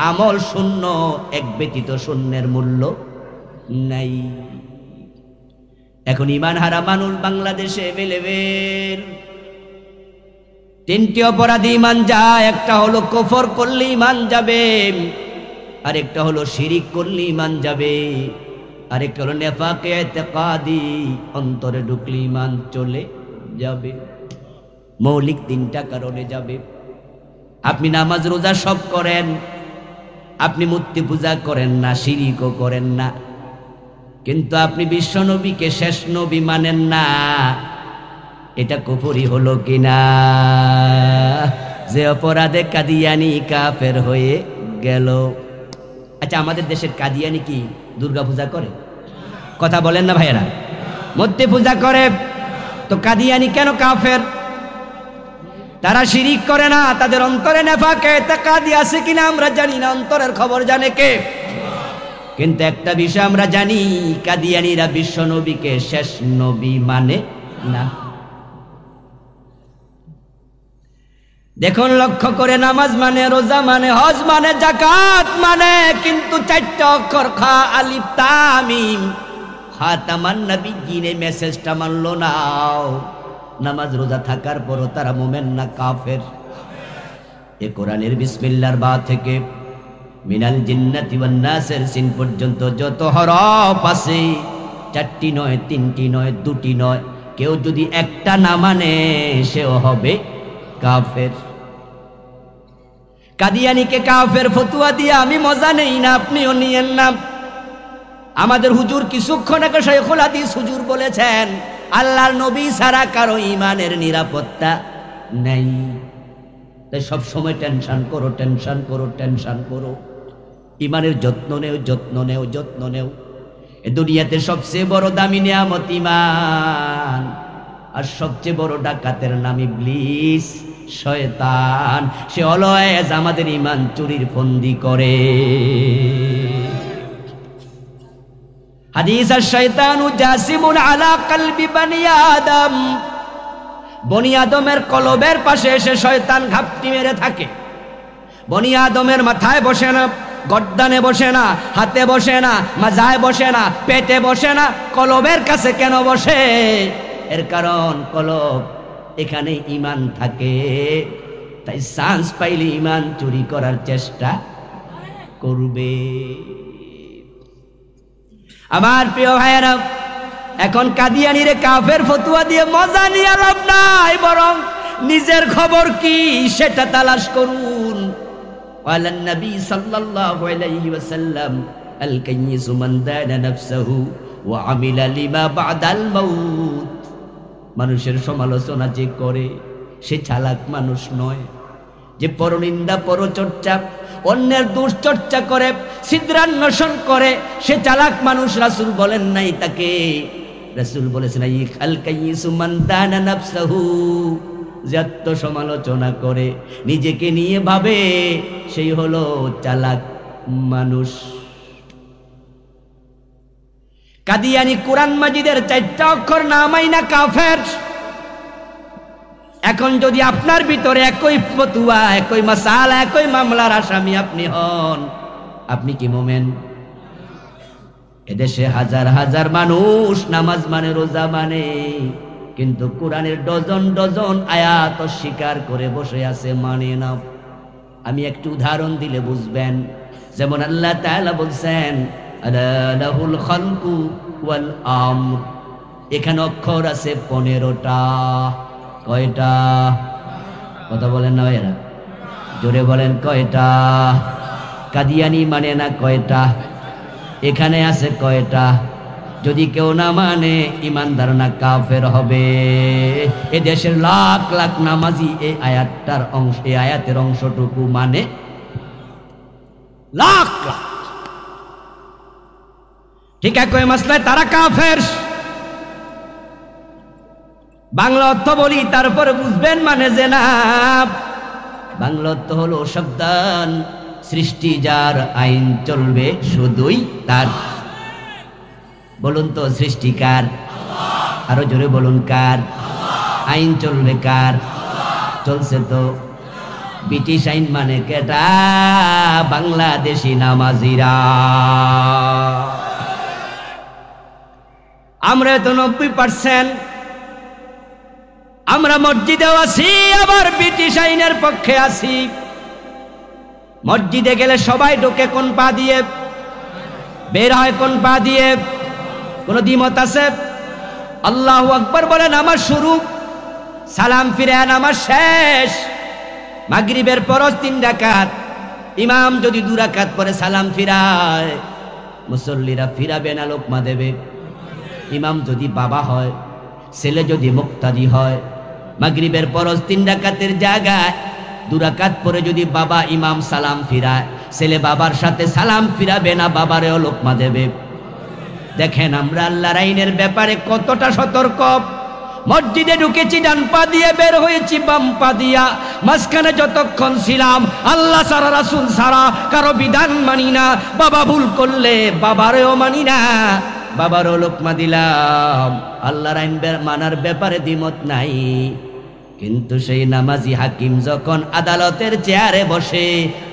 আমল শূন্য, এক ব্যতীত শূন্যের মূল্য নাই। এখন ঈমান হারা মানুষ বাংলাদেশে এভেলেবেল। 3টি অপরাধী ঈমান যায়। একটা হলো কুফর করলে ঈমান যাবে, আরেকটা হলো শিরিক করলে ঈমান যাবে, আরেকটা হলো নেফাকে ইতিকাদি, অন্তরে ঢুকলে ঈমান চলে যাবে। মৌলিক 3টা কারণে যাবে। আপনি নামাজ রোজা সব করেন, আপনি মূর্তি পূজা করেন না, শিরিকও করেন না, কিন্তু আপনি বিশ্ব নবীকে শেষ নবী মানেন না। এটা কুফরি হলো কিনা? যে অপরাধে কাদিয়ানি কাফের হয়ে গেল। আচ্ছা, আমাদের দেশের কাদিয়ানি কি দুর্গা পূজা করে? কথা বলেন না ভাইয়েরা? মূর্তি পূজা করে, তো কাদিয়ানি কেন কাফের? তারা শিরিক করে না, তাদের অন্তরে নেফাকে ইতিকাদি আছে কিনা আমরা জানি না, অন্তরের খবর জানে কে? কিন্তু একটা বিষয় আমরা জানি, কাদিয়ানিরা বিশ্ব নবীকে শেষ নবী মানে না। দেখুন, লক্ষ্য করে, নামাজ মানে, রোজা মানে, হজ মানে, যাকাত মানে, কিন্তু 4টা অক্ষর খা আলিফ তা মিম, খাতামান নবিয়্যিন, এই মেসেজটা মানলো না। নামাজ রোজা থাকার পরও তারা মুমিন না, কাফের। এ কোরআনের বিসমিল্লাহর বা থেকে মিনাল জিন্নাতি ওয়ান নাসের সিন পর্যন্ত যত হরফ আছে, 4টি নয়, 3টি নয়, 2টি নয়, কেউ যদি একটা না মানে সেও হবে কাফের। কাদিয়ানিকে কাফের ফতুয়া দিয়ে আমি মজা নেই না, আপনিও নিয়েন না। আমাদের হুজুর কিছুক্ষণ আগে শাইখুল হাদিস হুজুর বলেছেন, আল্লাহর নবী ছাড়া কারো ঈমানের নিরাপত্তা নেই। তাই সব সময় টেনশন করো, টেনশন করো, টেনশন করো। ঈমানের যত্ন নেও, যত্ন নেও, যত্ন নেও। এ দুনিয়াতে সবচেয়ে বড় দামি নিয়ামত ঈমান, আর সবচেয়ে বড় ডাকাতের নাম ইবলিস, শয়তান। সে অলওয়েজ আমাদের ঈমান চুরির ফন্দি করে। হাদিস, আশ-শায়তানু জাসিমুন আলা কলবি বনি আদম, বনি আদমের কলবের পাশে এসে শয়তান ঘাপটি মেরে থাকে। বনি আদমের মাথায় বসে না, গর্দানে বসে না, হাতে বসে না, মাজায় বসে না, পেটে বসে না, কলবের কাছে কেন বসে? এর কারণ কলব, এখানে ঈমান থাকে। তাই চান্স পাইলে ঈমান চুরি করার চেষ্টা করবে। আমার প্রিয় ভাইয়েরা, এখন কাদিয়ানিরে কাফের ফতুয়া দিয়ে মজা নিয়ে লাভ নাই, বরং নিজের খবর কি সেটা তালাশ করুন। ওয়ালান নবী সাল্লাল্লাহু আলাইহি ওয়াসাল্লাম, আল কাইয়িসু মান দানা নাফসাহু ওয়া আমিলা লিমা বাদাল মাউত। মানুষের সমালোচনা যে করে সে চালাক মানুষ নয়। যে পরনিন্দা, পরচর্চা, অন্যের দুশ্চর্চা করে, ছিদ্রান্বেষণ করে, সে চালাক মানুষ। রাসূল বলেন নাই তাকে, রাসূল বলেছেন আল কাইয়িসু মান দানা নাফসাহু, যে আত্মসমালোচনা করে, নিজেকে নিয়ে ভাবে, সেই হলো চালাক মানুষ। কাদিয়ানি কোরআন মাজিদের 4টা অক্ষর না মাইনা কাফের। এখন যদি আপনার ভিতরে একই ফতুয়া, একই মাসালা, একই মামলার আসামি আপনি হন, আপনি কি মোমেন? এদেশে হাজার হাজার মানুষ নামাজ মানে, রোজা মানে, কিন্তু কোরআনের ডজন ডজন আয়াত অস্বীকার করে বসে আছে, মানে না। আমি একটু উদাহরণ দিলে বুঝবেন। যেমন আল্লাহ তাআলা বলছেন, আলা লাহুল খালকু ওয়াল আমর, এখানে অক্ষর আছে 15টা। কয়টা? কথা বলেন না এরা, জোরে বলেন কয়টা? কাদিয়ানি মানে না কয়টা? এখানে আছে কয়টা? যদি কেউ না মানে ইমানদার না কাফের হবে। এ দেশের লাখ লাখ নামাজি এই আয়াতটার অংশ, এই আয়াতের অংশটুকু মানে লাখ লাখ। ঠিক একই মাসলায় তারা কাফের। বাংলা অর্থ বলি তারপরে বুঝবেন মানে যে না। বাংলা অর্থ হলো সাবধান, সৃষ্টি যার আইন চলবে শুধুই তার। বলুন তো সৃষ্টিকার? আরো জোরে বলুন কার? আইন চলবে কার? চলছে তো ব্রিটিশ আইন মানে কেটা? বাংলাদেশি নামাজিরা। আমরা তো 90% আমরা মসজিদেও আছি, আবার ব্রিটিশ আইনের পক্ষে আছি। মসজিদে গেলে সবাই ঢোকে কোন পা দিয়ে, বের হয় কোন পা দিয়ে? কোন দ্বিমত আছে? আল্লাহু আকবার বলেন আমার শুরু, সালাম ফিরেন আমার শেষ। মাগরিবের ফরজ 3 রাকাত, ইমাম যদি 2 রাকাত পরে সালাম ফিরায়, মুসল্লিরা ফিরাবে না, লোকমা দেবে। ইমাম যদি বাবা হয়, ছেলে যদি মুক্তাদি হয়, মাগরিবের ফরজ 3 রাকাতের জায়গায় 2 রাকাত পরে যদি বাবা ইমাম সালাম ফিরায়, ছেলে বাবার সাথে সালাম ফিরাবে না, বাবারেও লোকমা দেবে। দেখেন আমরা আল্লাহর আইনের ব্যাপারে কতটা সতর্ক। মসজিদে ঢুকেছি ডান পা দিয়ে, বের হয়েছি বাম পা দিয়া। মাঝখানে যতক্ষণ ছিলাম আল্লাহ সারা রাসূল সারা কারো বিধান মানি না। বাবা ভুল করলে বাবারেও মানি না, বাবারও লোকমা দিলাম। আল্লাহর আইন মানার ব্যাপারে দ্বিমত নাই। কিন্তু সেই নামাজি হাকিম যখন আদালতের চেয়ারে বসে,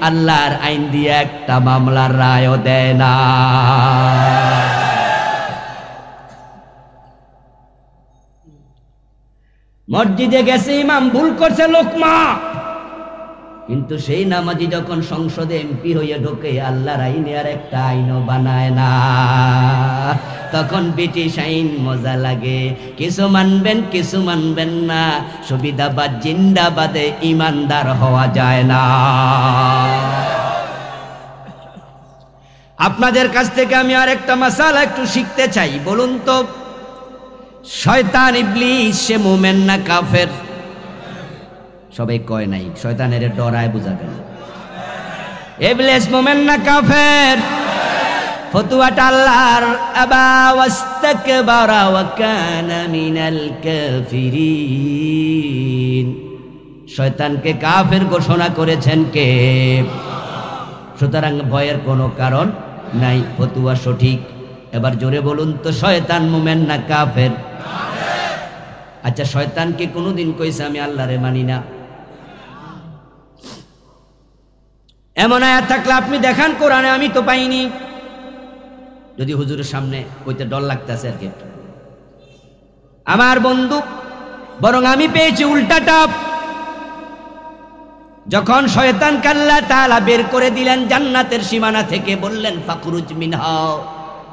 আল্লাহর আইন দিয়ে একটা মামলার রায়ও দেয় না। মসজিদে গেছে, ইমাম ভুল করছে, লোকমা। কিন্তু সেই নামাজি যখন সংসদে এমপি হয়ে ঢোকে, আল্লাহর আইনে আর একটা আইনও বানায় না। তখন ব্রিটিশ আইন মজা লাগে। কিছু মানবেন, কিছু মানবেন না। সুবিধাবাদ জিন্দাবাদে ইমানদার হওয়া যায় না। আপনাদের কাছ থেকে আমি আর একটা মাসালা একটু শিখতে চাই। বলুন তো, শয়তান ইবলিস সে মুমিন না কাফের? সবাই কয় নাই, শয়তানের ডরায় বোঝা গেল। ইবলিস মুমিন না কাফের? ফতুয়াটা আল্লাহর। আবা ওয়াস্তাকবারা ওয়া কানা মিনাল কাফিরিন। শয়তানকে কাফের ঘোষণা করেছেন কে? সুতরাং ভয়ের কোনো কারণ নাই, ফতুয়া সঠিক। এবার জোরে বলুন তো, শয়তান মুমিন না কাফের? আচ্ছা, শয়তান কি কোনোদিন কইছে আমি আল্লাহরে মানি না? এমন আয়াত থাকলে আপনি দেখান কোরআনে, আমি তো পাইনি। যদি হুজুরের সামনে কইতে ডর লাগতেছে আর কি আমার বন্ধু, বরং আমি পেয়েছি উল্টাটা। যখন শয়তান আল্লাহ তাআলা বের করে দিলেন জান্নাতের সীমানা থেকে, বললেন ফাখরুজ মিনহা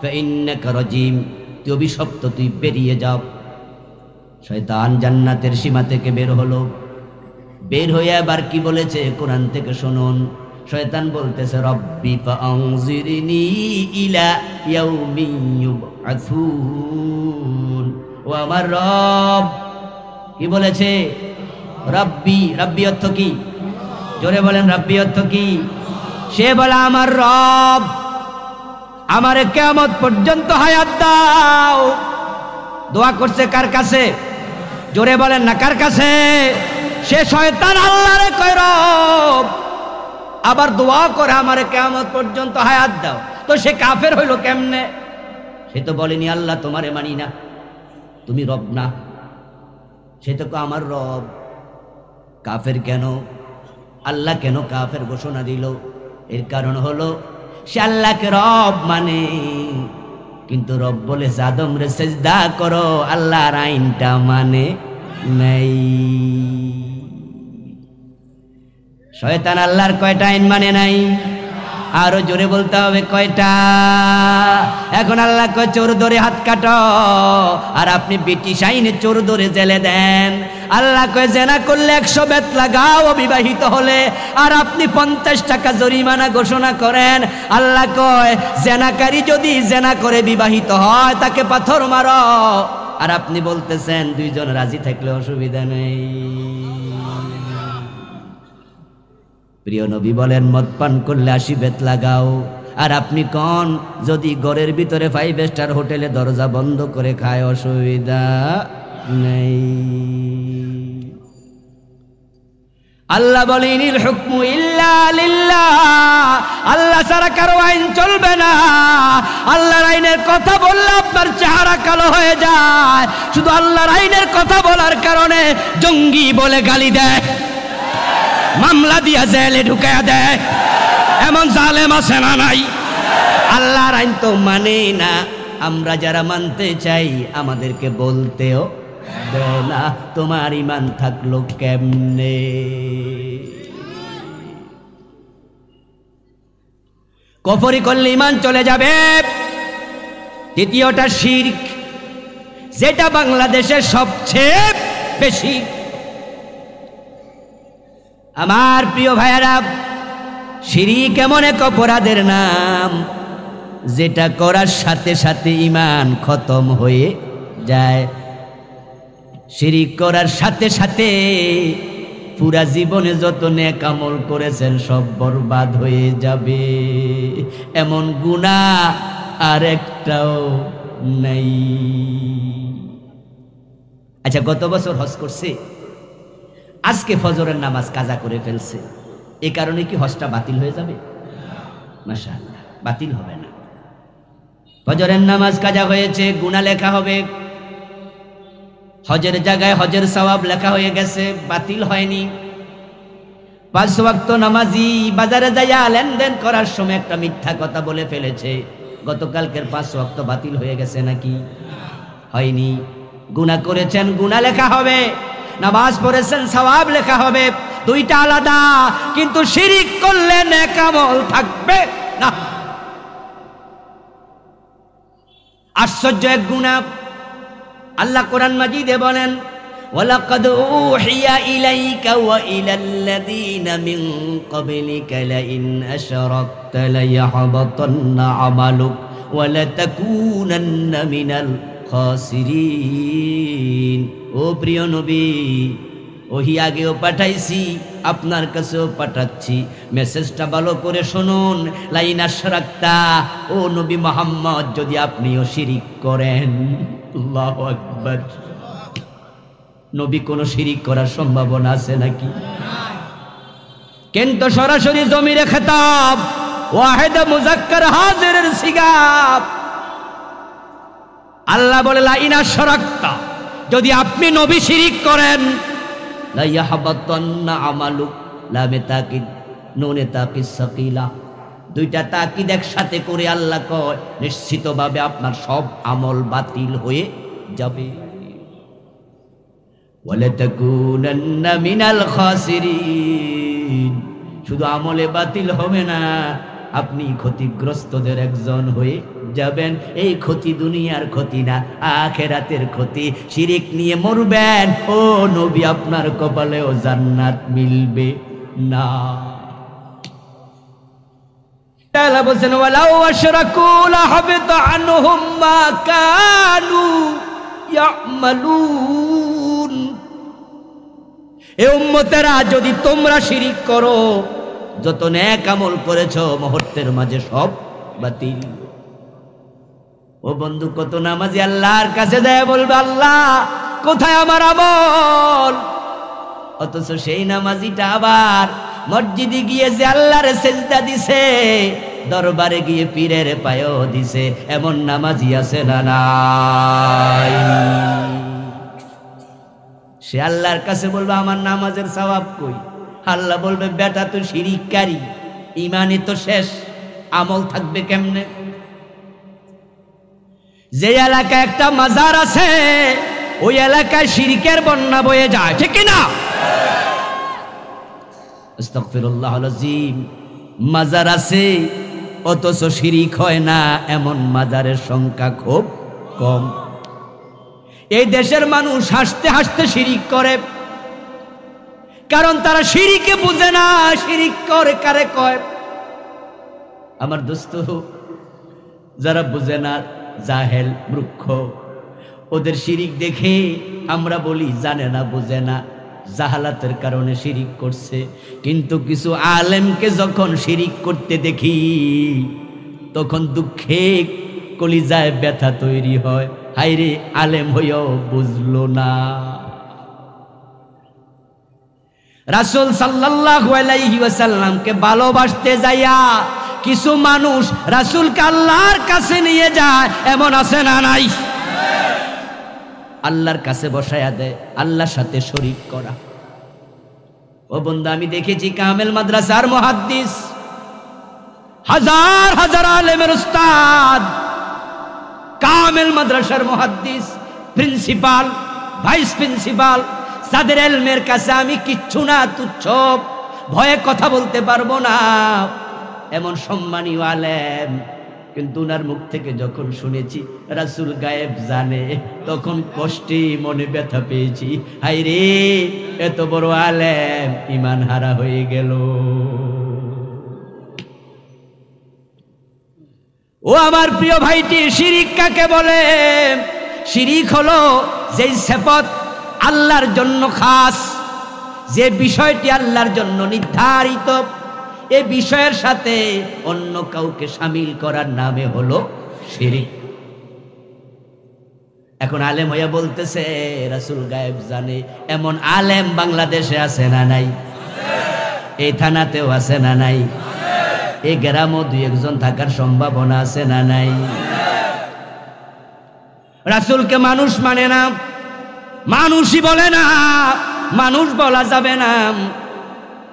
ফাইন্নাকা রাজিম, তুই অভিশপ্ত, তুই বেরিয়ে যাও। শয়তান জান্নাতের সীমা থেকে বের হলো। বের হয়ে আবার কি বলেছে কোরআন থেকে শুনুন। শয়তান বলতেছে রব্বি ফাআনজিরনি ইলা ইয়াউমি ইউবআসুন। ও আমার রব, কি বলেছে? রব্বি। রব্বি অর্থ কি? জোরে বলেন, রব্বি অর্থ কি? সে বলে আমার রব, আমারে কিয়ামত পর্যন্ত হায়াত দাও। দোয়া করছে কার কাছে? জোরে বলেন না, কার কাছে? সে শয়তান আল্লাহরে কয় রব, আবার দোয়া করে আমারে কিয়ামত পর্যন্ত হায়াত দাও। তো সে কাফের হইল কেমনে? সে তো বলেনি আল্লাহ তোমারে মানি না, তুমি রব না। সে তো আমার রব। কাফের কেন? আল্লাহ কেন কাফের ঘোষণা দিল? এর কারণ হলো সে আল্লাহকে রব মানে, কিন্তু রব বলে আদম রে সেজদা করো, আল্লাহর আইনটা মানে নাই। শয়তান আল্লাহর কয়টা আইন মানে নাই? আরো জোরে বলতে হবে কয়টা? এখন আল্লাহ কয় চোর ধরে হাত কাটো, আর আপনি ব্রিটিশ আইনে চোর ধরে জেলে দেন। আল্লাহ কয় জেনা করলে 100 বেত লাগাও অবিবাহিত হলে, আর আপনি 50 টাকা জরিমানা ঘোষণা করেন। আল্লাহ কয় জেনাকারী যদি জেনা করে বিবাহিত হয় তাকে পাথর মারো, আর আপনি বলতেছেন দুইজন রাজি থাকলে অসুবিধা নেই। প্রিয় নবী বলেন মদ পান করলে 80 বেত লাগাও, আর আপনি কোন যদি ঘরের ভিতরে 5 স্টার হোটেলে দরজা বন্ধ করে খায় অসুবিধা নেই। আল্লাহ বলেন ইল হুকমু ইল্লা লিল্লাহ, আল্লাহ ছাড়া কারো আইন চলবে না। আল্লাহর আইনের কথা বললে আপনার চেহারা কালো হয়ে যায়। শুধু আল্লাহর আইনের কথা বলার কারণে জঙ্গি বলে গালি দেয়, মামলা দিয়া জেলে ঢুকায়া দেয়, এমন জালেম আছে না নাই? আল্লাহর আইন তো মানে না। আমরা যারা মানতে চাই আমাদেরকে বলতেও দেয় না। তোমার ঈমান থাকলো কেমনে? কুফরি করলে ঈমান চলে যাবে। দ্বিতীয়টা শিরক, যেটা বাংলাদেশে সবচেয়ে বেশি। আমার প্রিয় ভাইয়েরা, শিরক এমন এক অপরাধের নাম যেটা করার সাথে সাথে ঈমান খতম হয়ে যায়। শিরক করার সাথে সাথে পুরা জীবনে যত নেক আমল করেছেন সব বরবাদ হয়ে যাবে। এমন গুনাহ আর একটাও নাই। আচ্ছা, গত বছর হজ করছে, আজকে ফজরের নামাজ কাজা করে ফেলছে, এই কারণে কি হজটা বাতিল হয়ে যাবে? মাশাআল্লাহ, বাতিল হবে না। ফজরের নামাজ কাজা হয়েছে, গুনাহ লেখা হবে। হজের জায়গায় হজের সওয়াব লেখা হয়ে গেছে, বাতিল হয়নি। 5 ওয়াক্ত নামাজি বাজারে যাইয়া লেনদেন করার সময় একটা মিথ্যা কথা বলে ফেলেছে, গতকালকের 5 ওয়াক্ত বাতিল হয়ে গেছে নাকি? হয়নি। গুনাহ করেছেন, গুনাহ লেখা হবে। নামাজ পড়েছেন, সওয়াব লেখা হবে। দুইটা আলাদা। কিন্তু শিরক করলে নেক আমল থাকবে না। আশ্চর্য এক গুনাহ। আল্লাহ কোরআন মাজিদে বলেন ওয়ালাকাদ উহিয়া ইলাইকা ওয়া ইলাল্লাযীনা মিন ক্বাবলিকা লাইন আশরাকতা লায়াহবাতান্না আমালুক ওয়া লাতাকুনান্না মিনাল খাসিরিন। ও প্রিয় নবী, ওহি আগেও পাঠাইছি, আপনার কাছেও পাঠাচ্ছি, মেসেজটা ভালো করে শুনুন। লাইন আশরাকতা, ও নবী মুহাম্মদ, যদি আপনিও শিরিক করেন। আল্লাহু আকবার। নবী কোন শিরিক করার সম্ভাবনা আছে নাকি? কিন্তু সরাসরি জমিরে খেতাব, ওয়াহিদ মুযাক্কার হাজিরের সিগাব। আল্লাহ বলে লাইন আশরাকতা, যদি আপনি নবী শিরিক করেন, লা ইয়াহবাতান্না আমালুক, লামে তাকিদ, নুনে তাকিদ সাকিলা, দুইটা তাকিদ একসাথে করে আল্লাহ কয় নিশ্চিতভাবে আপনার সব আমল বাতিল হয়ে যাবে। ওয়ালা তাকুনান্না মিনাল খাসিরিন, শুধু আমলে বাতিল হবে না, আপনি ক্ষতিগ্রস্তদের একজন হয়ে যাবেন। এই ক্ষতি দুনিয়ার ক্ষতি না, আখিরাতের ক্ষতি। শিরিক নিয়ে মরবেন, ও নবী, আপনার কপালেও জান্নাত মিলবে না। তাআলা বলেন ওয়ালাউ আশরাকু লাহাবিতা আনহুম মা কানু ইয়ামালুন। এ উম্মতেরা, যদি তোমরা শিরিক করো, যত নেক আমল করেছো মুহূর্তের মাঝে সব বাতিল। ও বন্ধু, কত নামাজি আল্লাহর কাছে যায় বলবে আল্লাহ কোথায় আমার আমল, অথচ সেই নামাজিটা আবার মসজিদে গিয়ে যে আল্লাহর সেজদা দিছে, দরবারে গিয়ে পীরের পায়েও দিছে, এমন নামাজি আছে না নাই? সে আল্লাহর কাছে বলবে আমার নামাজের সওয়াব কই? আল্লাহ বলবে বেটা তুই শিরিককারী, ঈমানই তো শেষ, আমল থাকবে কেমনে? যে এলাকায় একটা মাজার আছে, ওই এলাকায় শিরকের বন্যা বয়ে যায়, ঠিক কি না? আস্তাগফিরুল্লাহুল আযীম। মাজার আছে অথচ শিরিক হয় না, এমন মাজারের সংখ্যা খুব কম। এই দেশের মানুষ হাসতে হাসতে শিরিক করে, কারণ তারা শিরিকে বুঝে না, শিরিক করে কারে কয়। আমার দোস্ত, যারা বুঝে না, জাহেল মূর্খ, ওদের শিরিক দেখে আমরা বলি জানে না, বুঝে না, জাহালাতের কারণে শিরিক করছে। কিন্তু কিছু আলেমকে যখন শিরিক করতে দেখি তখন দুঃখে কলিজায় ব্যথা তৈরি হয়, হায়রে আলেম হইয়াও বুঝলো না। রাসূল সাল্লাল্লাহু আলাইহি ওয়াসাল্লামকে ভালোবাসতে যাইয়া কিছু মানুষ রাসূলকে আল্লাহর কাছে নিয়ে যায়, এমন আছে না নাই? আল্লাহর কাছে বসায়া দেয়, আল্লাহর সাথে শরীক করা। ও বন্ধু, আমি দেখেছি কামেল মাদ্রাসার মুহাদ্দিস, হাজার হাজার আলেমের উস্তাদ, কামেল মাদ্রাসার মুহাদ্দিস, প্রিন্সিপাল, ভাইস প্রিন্সিপাল, যাদের ইলমের কাছে আমি কিচ্ছু না, তুচ্ছ, ভয়ে কথা বলতে পারবো না, এমন সম্মানীয় আলেম, কিন্তু উনার মুখ থেকে যখন শুনেছি রাসূল গায়েব জানে, তখন কষ্টে মনে ব্যথা পেয়েছি, হায় রে এত বড় আলেম ঈমান হারা হয়ে গেল। ও আমার প্রিয় ভাইটি, শিরিক কাকে বলে? শিরিক হলো যেই সিফাত আল্লাহর জন্য খাস, যে বিষয়টি আল্লাহর জন্য নির্ধারিত, এই বিষয়ের সাথে অন্য কাউকে শামিল করার নামে হলো শিরিক। এখন আলেম হইয়া বলতেছে রাসূল গায়েব জানে, এমন আলেম বাংলাদেশে আছে না নাই? এই থানাতেও আছে না নাই? এই গ্রামও দুই একজন থাকার সম্ভাবনা আছে না নাই? রাসূলকে মানুষ মানে না, মানুষই বলে না, মানুষ বলা যাবে না।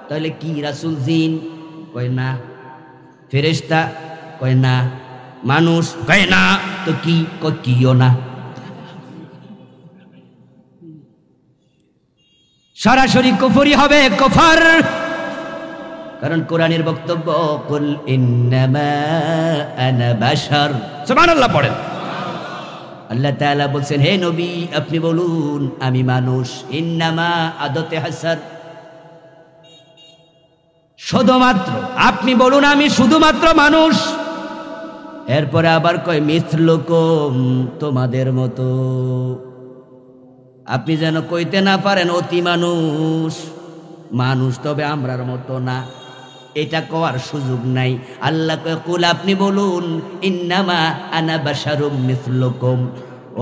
তাহলে কি রাসূল জিন? কয় না। ফেরেশতা? কয় না। মানুষ? কয় না। তো কি? কিও না। সরাসরি কুফরি হবে, কুফর। কারণ কোরআনের বক্তব্য, কুল ইন্নামা আনা বাশার। সুবহানাল্লাহ পড়েন। আল্লাহ তাআলা বলছেন, হে নবী আপনি বলুন আমি মানুষ। ইন্নামা আদতে হাসার, শুধুমাত্র আপনি বলুন আমি শুধুমাত্র মানুষ। এরপরে আবার কয় মিথলুকুম, তোমাদের মতো। আপনি যেন কইতে না পারেন অতি মানুষ, মানুষ তবে আমরার মতো না, এটা কওয়ার সুযোগ নাই। আল্লাহ কয় কুল, আপনি বলুন ইন্নামা আনা বাশারুম মিথলুকুম,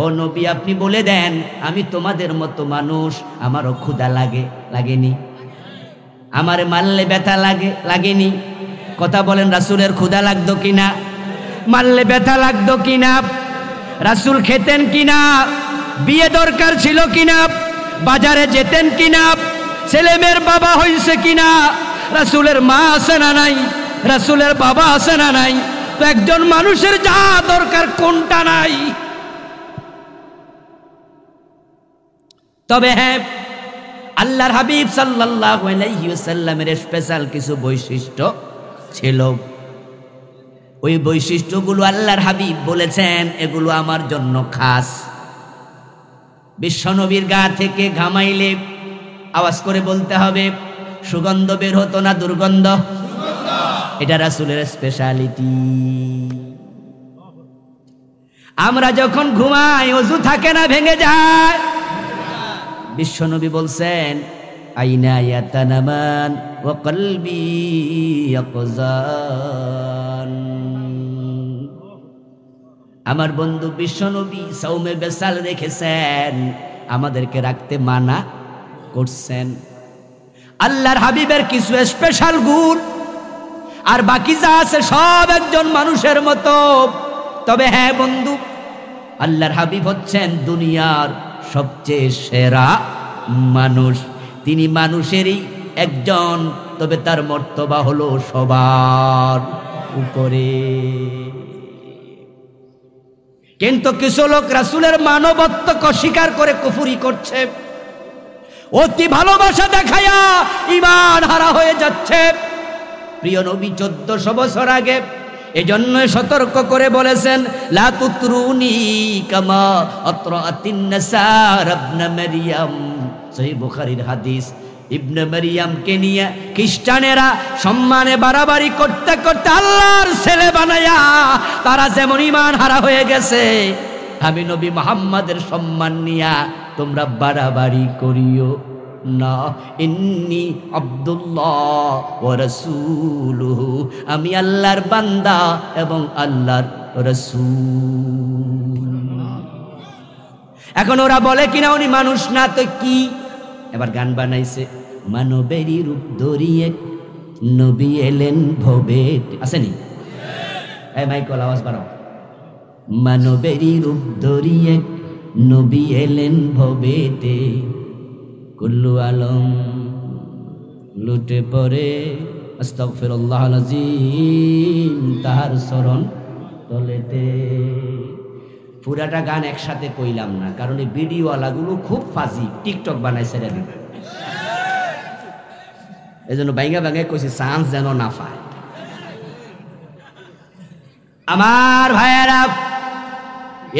ও নবী আপনি বলে দেন আমি তোমাদের মতো মানুষ, আমারও ক্ষুধা লাগে, লাগেনি? আমারে মারলে ব্যথা লাগে, লাগেনি? কথা বলেন, রাসূলের ক্ষুধা লাগতো কিনা? মারলে ব্যথা লাগতো কিনা? রাসূল খেতেন কিনা? বিয়ে দরকার ছিল কিনা? বাজারে যেতেন কিনা? ছেলে মেয়ের বাবা হইছে কিনা? রাসূলের মা আছে না নাই? রাসূলের বাবা আছে না নাই? তো একজন মানুষের যা দরকার কোনটা নাই? তবে হ্যাঁ, আল্লাহর হাবিব সাল্লাল্লাহু আলাইহি ওয়াসাল্লামের স্পেশাল কিছু বৈশিষ্ট্য ছিল। ওই বৈশিষ্ট্যগুলো আল্লাহর হাবিব বলেছেন এগুলো আমার জন্য খাস। বিশ্বনবীর গা থেকে ঘামাইলে আওয়াজ করে বলতে হবে, সুগন্ধ বের হতো না দুর্গন্ধ? এটা রাসূলের স্পেশালিটি। আমরা যখন ঘুমাই ওযু থাকে না, ভেঙে যায়। বিশ্বনবী বলছেন আইনা ইয়াতানামান ওয়া কলবি ইয়াকজান। আমার বন্ধু বিশ্বনবী সাওমে বেসাল রেখেছেন, আমাদেরকে রাখতে মানা করছেন। আল্লাহর হাবিবের কিছু স্পেশাল গুণ, আর বাকি যা আছে সব একজন মানুষের মতো। তবে হ্যাঁ বন্ধু, আল্লাহর হাবিব হচ্ছেন দুনিয়ার সবচেয়ে সেরা মানুষ। তিনি মানুষেরই একজন, তবে তার মর্তবা হলো সবার উপরে। কিন্তু কিছু লোক রাসূলের মানবত্বকে অস্বীকার করে কুফরি করছে, অতি ভালোবাসা দেখায়া ঈমান হারা হয়ে যাচ্ছে। প্রিয় নবী 1400 বছর আগে এজন্য সতর্ক করে বলেছেন, লা তুতরুনি কামা আতরাতিন নাসারা ইবনে মারইয়াম। সহিহ বুখারীর হাদিস। ইবনে মারিয়ামকে নিয়ে খ্রিস্টানেরা সম্মানে বাড়াবাড়ি করতে করতে আল্লাহর ছেলে বানায়া তারা যেমন ঈমান হারা হয়ে গেছে, আমি নবী মুহাম্মাদের সম্মান নিয়া তোমরা বাড়াবাড়ি করিও না। ইন্নী আব্দুল্লাহ ওয়া রাসূলুহু, আমি আল্লাহর বান্দা এবং আল্লাহর রাসূল। এখন ওরা বলে কিনা উনি মানুষ না তো কি, এবার গান বানাইছে, মানবেরই রূপ ধরিয়ে নবী এলেন ভবে, আসেনি? এই মাইকল আওয়াজ বাড়াও। মানবেরই রূপ ধরিয়ে নবী এলেন ভবেতে, কুল্লু আলম লুটে পড়ে আস্তাগফিরুল্লাহল আযীম তাহার শরণ তলেতে। পুরাটা গান একসাথে কইলাম না, কারণ এই ভিডিওওয়ালাগুলো খুব ফাজি, টিকটক বানাইছে রে, এই জন্য বাইঙ্গা বাইঙ্গা কইছি চান্স যেন না পায়। আমার ভাইয়েরা,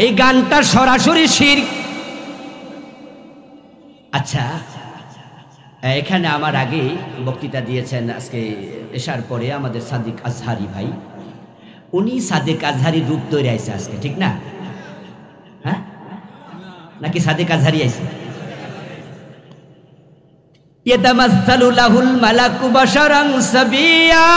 এই গানটা সরাসরি শিরক। আচ্ছা, এখানে আমার আগে বক্তৃতা দিয়েছেন আজকে এশার পরে আমাদের সাদিক আজহারি ভাই, উনি সাদিক আজহারি রূপ তৈরি আইছে আজকে, ঠিক না? হ্যাঁ, নাকি সাদিক আজহারি আইছে? ইয়াতামাসসালু লাহুল মালাকু বাশারান সাবিয়া,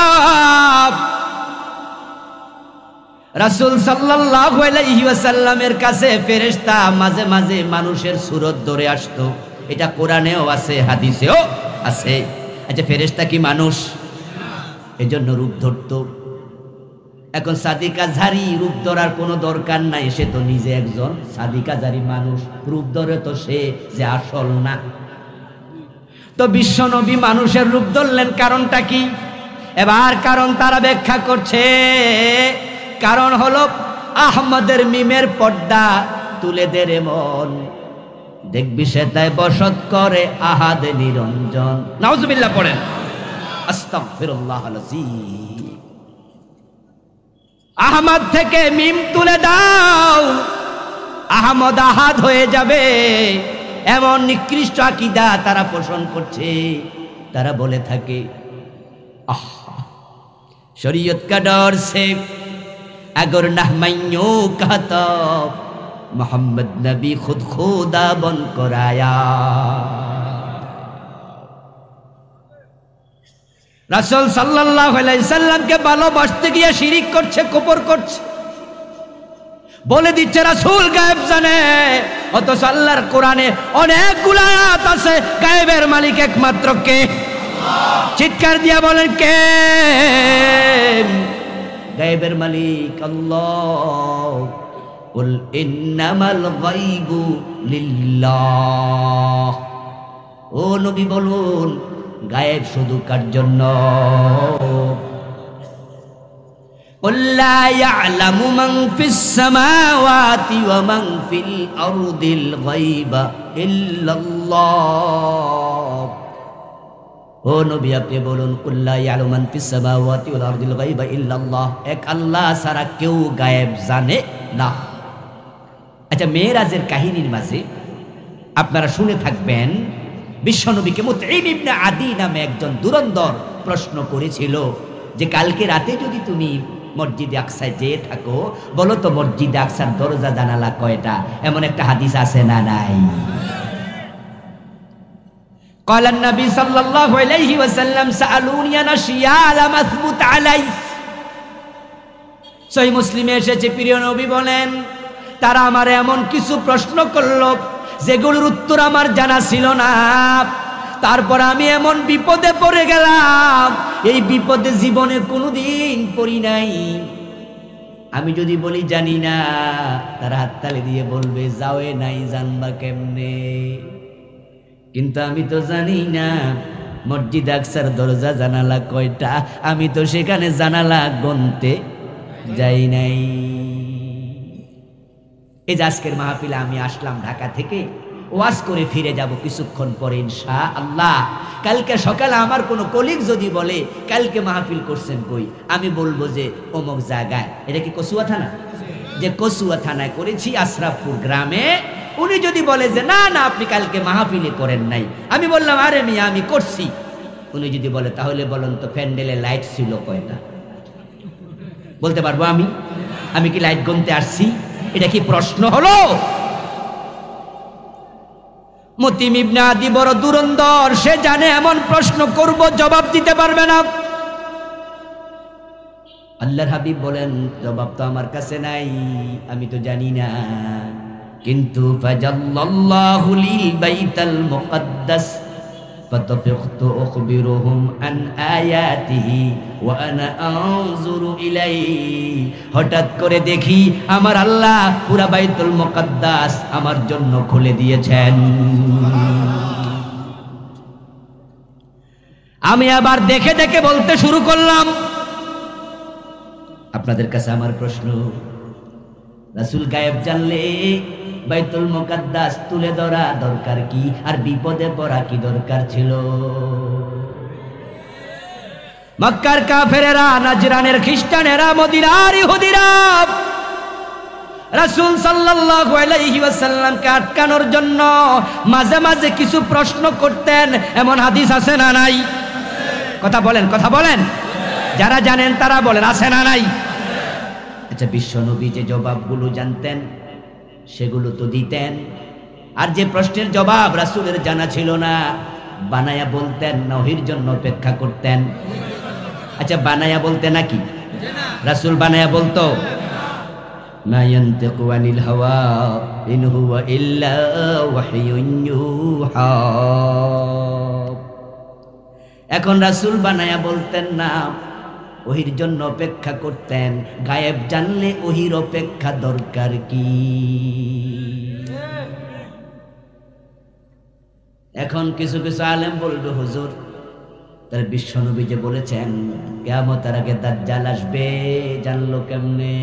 রাসূল সাল্লাল্লাহু আলাইহি ওয়াসাল্লামের কাছে ফেরেশতা মাঝে মাঝে মানুষের সুরত ধরে আসতো, এটা কোরআনেও আছে, হাদিসেও আছে। আচ্ছা, ফেরেশতা কি মানুষ? এজন্য রূপ ধরতো। এখন সাদিক আজহারি রূপ ধরার কোনো দরকার নাই, সে তো নিজে একজন সাদিক আজহারি মানুষ, রূপ ধরে তো সে যে আসল না। তো বিশ্ব নবী মানুষের রূপ ধরলেন, কারণটা কি? এবার কারণ তারা ব্যাখ্যা করছে, কারণ হলো আহমদের মিমের পর্দা তুলে দে রে মন, দেখবি সে তাই বসত করে আহাদে নিরঞ্জন। নাউজুবিল্লাহ পড়েন, আস্তাগফিরুল্লাহল আযীম। আহমদ থেকে মিম তুলে দাও, আহমদ আহাদ হয়ে যাবে, এমন নিকৃষ্ট আকীদা তারা পোষণ করছে। তারা বলে থাকে শরীয়ত কা ডর সে अगर नहमैयों कहता मोहम्मद नबी खुद खुदा बन कर आया। রাসূল সাল্লাল্লাহু আলাইহি সাল্লামকে ভালোবাসতে গিয়ে শিরিক করছে, কুফর করছে, বলে দিচ্ছে রাসূল গায়েব জানে, অথচ আল্লাহর কোরআনে অনেকগুলো আয়াত আছে গায়েবের মালিক একমাত্র কে? আল্লাহ। চিৎকার দিয়া বলেন কে? গায়েবের মালিক আল্লাহ। কুল ইন্নামাল গায়বু লিল্লাহ, ও নবী বলুন গায়েব শুধু কার জন্য? কুল লা ইয়ালামু মান ফিস সামাওয়াতি ওয়া মান ফিল আরদিল গায়বা ইল্লাল্লাহ। ও নবী আপনি বলুন কুল লা ইয়ালামু মান ফিস সামাওয়াতি ওয়াল আরদিল গায়বা ইল্লাল্লাহ, এক আল্লাহ ছাড়া কেউ গায়েব জানে না। আচ্ছা, মেরাজের কাহিনীর মাঝে আপনারা শুনে থাকবেন, বিশ্বনবীকে মুতঈম ইবনে আদি নামে একজন দুরন্দর প্রশ্ন করেছিল যে কালকে রাতে যদি তুমি মসজিদে আকসায় যেয়ে থাকো, বলো তো মসজিদে আকসার দরজা জানালা কয়টা? এমন একটা হাদিস আছে না নাই? قال النبي صلى الله عليه وسلم سألوني عن أشياء لم أثبت عليه। সহিহ মুসলিমে এসেছে, প্রিয় নবী বলেন তারা আমার এমন কিছু প্রশ্ন করলো যেগুলোর উত্তর আমার জানা ছিল না, তারপর আমি এমন বিপদে পড়ে গেলাম, এই বিপদে জীবনে কোনোদিন পড়ি নাই। আমি যদি বলি জানি না, তারা হাততালি দিয়ে বলবে যাওয়ে নাই, জানবা কেমনে? কিন্তু আমি তো জানি না মসজিদ আকসার দরজা জানালা কয়টা, আমি তো সেখানে জানালা গুনতে যাই নাই। এই যে আজকের মাহফিলে আমি আসলাম ঢাকা থেকে, ওয়াজ করে ফিরে যাব কিছুক্ষণ পরে ইনশাআল্লাহ। কালকে সকালে আমার কোনো কলিগ যদি বলে কালকে মাহফিল করছেন কই, আমি বলবো যে অমুক জায়গায়। এটা কি কচুয়া থানা? যে কচুয়া থানায় করেছি, আশরাফপুর গ্রামে উনি যদি বলে যে না না আপনি কালকে মাহফিলে করেন নাই, আমি বললাম আরে মিয়া আমি করছি, উনি যদি বলে তাহলে বলেন তো প্যান্ডেলে লাইট ছিল কয়টা? বলতে পারবো আমি কি লাইট গুনতে আসছি? এটা কি প্রশ্ন হলো? মতিম ইবনে আদি বড় দুরন্দর, সে জানে এমন প্রশ্ন করব জবাব দিতে পারবে না। আল্লাহর হাবিব বলেন জবাব তো আমার কাছে নাই, আমি তো জানি না, কিন্তু ফাজাল্লাল্লাহু লিল বাইতাল মুকদ্দাস ফাতাফিকতু আখবিরুহুম আন আয়াতিহি ওয়া আনা আনজুরু ইলাইহি। হঠাৎ করে দেখি আমার আল্লাহ পুরা বাইতুল মুকদ্দাস আমার জন্য খুলে দিয়েছেন। আমি আবার দেখে দেখে বলতে শুরু করলাম। আপনাদের কাছে আমার প্রশ্ন, রাসূল গায়েব জানলে বাইতুল মুকদ্দাস তুলে ধরা দরকার কি, আর বিপদে পড়া কি দরকার ছিল? মক্কার কাফেরেরা, নাজরানের খ্রিস্টানেরা, মদিনার ইহুদিরা রাসূল সাল্লাল্লাহু আলাইহি ওয়াসাল্লামকে আটকানোর জন্য মাঝে মাঝে কিছু প্রশ্ন করতেন। এমন হাদিস আছে না নাই? কথা বলেন। যারা জানেন তারা বলেন, আছে না নাই? আচ্ছা, বিশ্বনবী যে জবাবগুলো জানতেন সেগুলো তো দিতেন, আর যে প্রশ্নের জবাব রাসূলের জানা ছিল না বানায়া বলতেন না ওহির জন্য অপেক্ষা করতেন? আচ্ছা, বানায়া বলতে নাকি? রাসূল বানায়া বলতো? মা ইয়ানতিকু আনিল হাওয়া ইন হুয়া ইল্লা ওয়াহয়ুন ইউহা। এখন রাসূল বানায়া বলতেন না, ওহির জন্য অপেক্ষা করতেন। গায়েব জানলে ওহির অপেক্ষা দরকার কি? এখন কিছু কিছু আলেম বলবে হুজুর তার বিশ্বনবী যে বলেছেন কিয়ামতের আগে দাজ্জাল আসবে, জানলো কেমনে?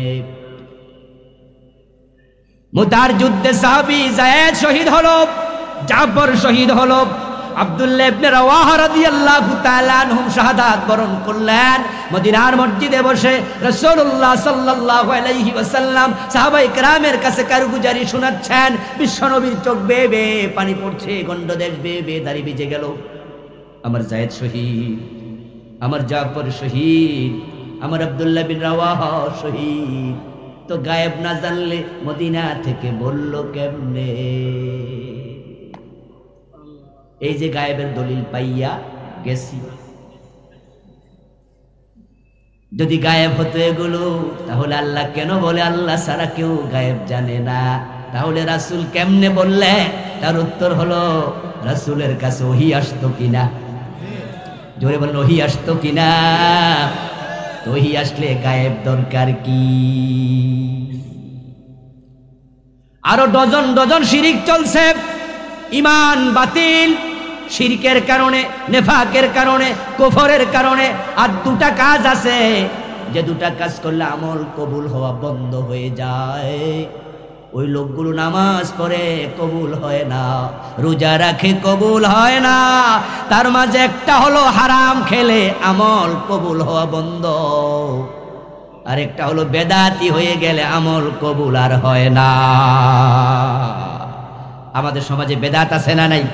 মুতার যুদ্ধে সাহাবী যায়েদ শহীদ হলো, জাফর শহীদ হলো, আব্দুল্লাহ ইবনে রাওয়াহা রাদিয়াল্লাহু তাআলা আনহুম শাহাদাত বরণ করলেন। মদিনার মসজিদে বসে রাসূলুল্লাহ সাল্লাল্লাহু আলাইহি ওয়াসাল্লাম সাহাবায়ে কেরামের কাছে কারগুজারি শোনাচ্ছেন। বিশ্বনবীর চোখ বেয়ে বেয়ে পানি পড়ছে, গন্ডদেশ বেয়ে বেয়ে দাড়ি ভিজে গেল। আমার যায়েদ শহীদ, আমার জাফর শহীদ, আমার আব্দুল্লাহ বিন রাওয়াহা শহীদ, তো গায়েব না জানলে মদিনা থেকে বলল কেমনে? এই যে গায়েবের দলিল পাইয়া গেছি, যদি গায়েব হতো এগুলো তাহলে আল্লাহ কেন বলে আল্লাহ ছাড়া কেউ গায়েব জানে না? তাহলে রাসূল কেমনে বললে? তার উত্তর হলো রাসূলের কাছে ওহী আসতো কিনা। জোরে বলেন, ওহী আসতো কিনা? ওহী আসলে গায়েব দরকার কি? আরো ডজন ডজন শিরিক চলছে, ইমান বাতিল, শিরকের কারণে, নেফাকের কারণে, কুফরের কারণে। আর দুটা কাজ আছে যে দুটা কাজ করলে আমল কবুল হওয়া বন্ধ হয়ে যায়। ওই লোকগুলো নামাজ পড়ে কবুল হয় না, রোজা রাখে কবুল হয় না, তার মাঝে একটা হলো হারাম খেলে আমল কবুল হওয়া বন্ধ, আর একটা হলো বেদাতি হয়ে গেলে আমল কবুল আর হয় না। আমাদের সমাজে বেদাত আছে না নাই?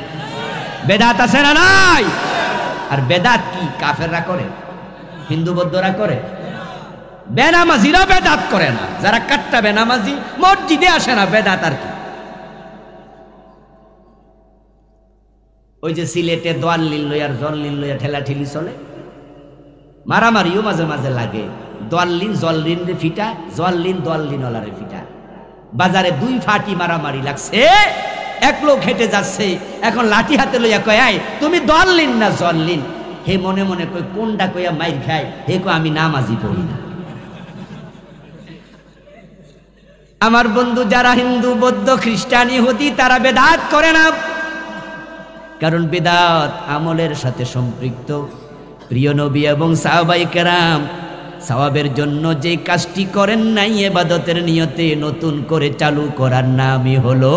বেদাত আছে না নাই? আর বেদাত কি কাফেররা করে, হিন্দু বৌদ্ধরা করে? বেনামাজিরা বেদাত করে না, যারা কাট্টা বেনামাজি মসজিদে আসে না, বেদাত আর কি? ওই যে সিলেটে দোয়াল্লিন লইয়ার জল্লিন লইয়া ঠেলা ঠেলি চলে, মারামারিও মাঝে মাঝে লাগে। দোয়াল্লিন জল্লিন রে ফিটা, জল্লিন দোয়াল্লিন ওলারে ফিটা। বাজারে দুই ফাটি মারামারি লাগছে, এক লোক হেঁটে যাচ্ছে, এখন লাঠি হাতে লইয়া কয় আয় তুমি দোয়াল্লিন না জল্লিন? হে মনে মনে কই কোনটা কইয়া মাইর খায়, হে কই আমি নামাজি পড়ি না। আমার বন্ধু যারা হিন্দু বৌদ্ধ খ্রিস্টান ইহুদি তারা বেদাত করে না, কারণ বেদাত আমলের সাথে সম্পৃক্ত। প্রিয় নবী এবং সাহাবায়ে কেরাম সওয়াবের জন্য যে কাজটি করেন নাই ইবাদতের নিয়তে নতুন করে চালু করার নামই হলো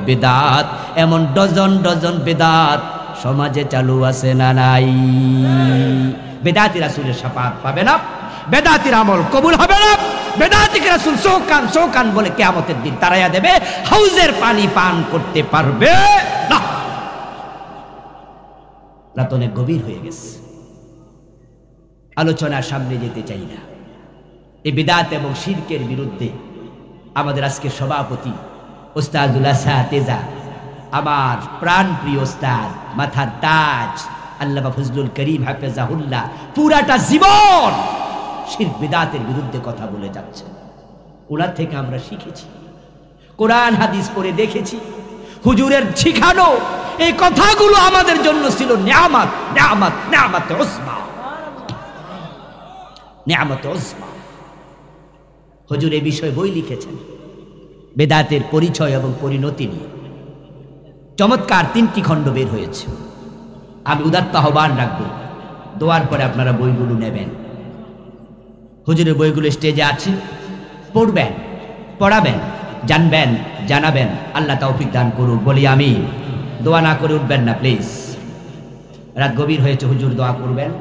বেদাত। এমন ডজন ডজন বেদাত সমাজে চালু আছে না নাই? বেদাতি রাসূলের শাফাআত পাবে না, বেদাতির আমল কবুল হবে না, বেদাতিকে রাসূল সোকান সোকান বলে কিয়ামতের দিন তারাইয়া দেবে, হাউজের পানি পান করতে পারবে না। রাত অনেক গভীর হয়ে গেছে, আলোচনার সামনে যেতে চাই না। এই বিদআত এবং শিরকের বিরুদ্ধে আমাদের আজকে সভাপতি ওস্তাদুল আসাতিজা, আমার প্রাণপ্রিয় ওস্তাদ, মাথার তাজ আল্লামা ফজলুল করিম হাফেজাহুল্লাহ পুরাটা জীবন শিরক বিদআতের বিরুদ্ধে কথা বলে যাচ্ছে। ওনার থেকে আমরা শিখেছি, কোরআন হাদিস পড়ে দেখেছি, হুজুরের শিখানো এই কথাগুলো আমাদের জন্য ছিল নিয়ামত, নিয়ামত, নিয়ামত উজমা, নিয়ামত উজমা। হুজুর এই বিষয়ে বই লিখেছেন, বেদাতের পরিচয় এবং পরিণতি নিয়ে চমৎকার 3টি খণ্ড বের হয়েছে। আমি উদাত্ত আহ্বান রাখবো, দোয়ার পরে আপনারা বইগুলো নেবেন। হুজুরের বইগুলো স্টেজে আছে, পড়বেন, পড়াবেন, জানবেন, জানাবেন। আল্লাহ তৌফিক দান করুক, বলি আমি। দোয়া না করে উঠবেন না প্লিজ। রাত গভীর হয়েছে, হুজুর দোয়া করবেন,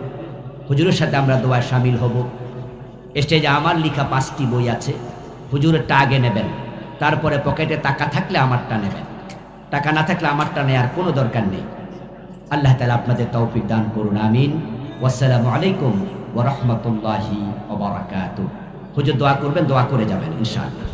হুজুরের সাথে আমরা দোয়া শামিল হব। স্টেজে আমার লেখা 5টি বই আছে, হুজুরেরটা আগে নেবেন, তারপরে পকেটে টাকা থাকলে আমারটা নেবেন, টাকা না থাকলে আমারটা নেওয়ার কোনো দরকার নেই। আল্লাহ তাআলা আপনাদের তৌফিক দান করুন, আমিন। ওয়াসসালামু আলাইকুম ওয়া রাহমাতুল্লাহি ওয়া বারাকাতুহু। হুজুর দোয়া করবেন, দোয়া করে যাবেন ইনশাআল্লাহ।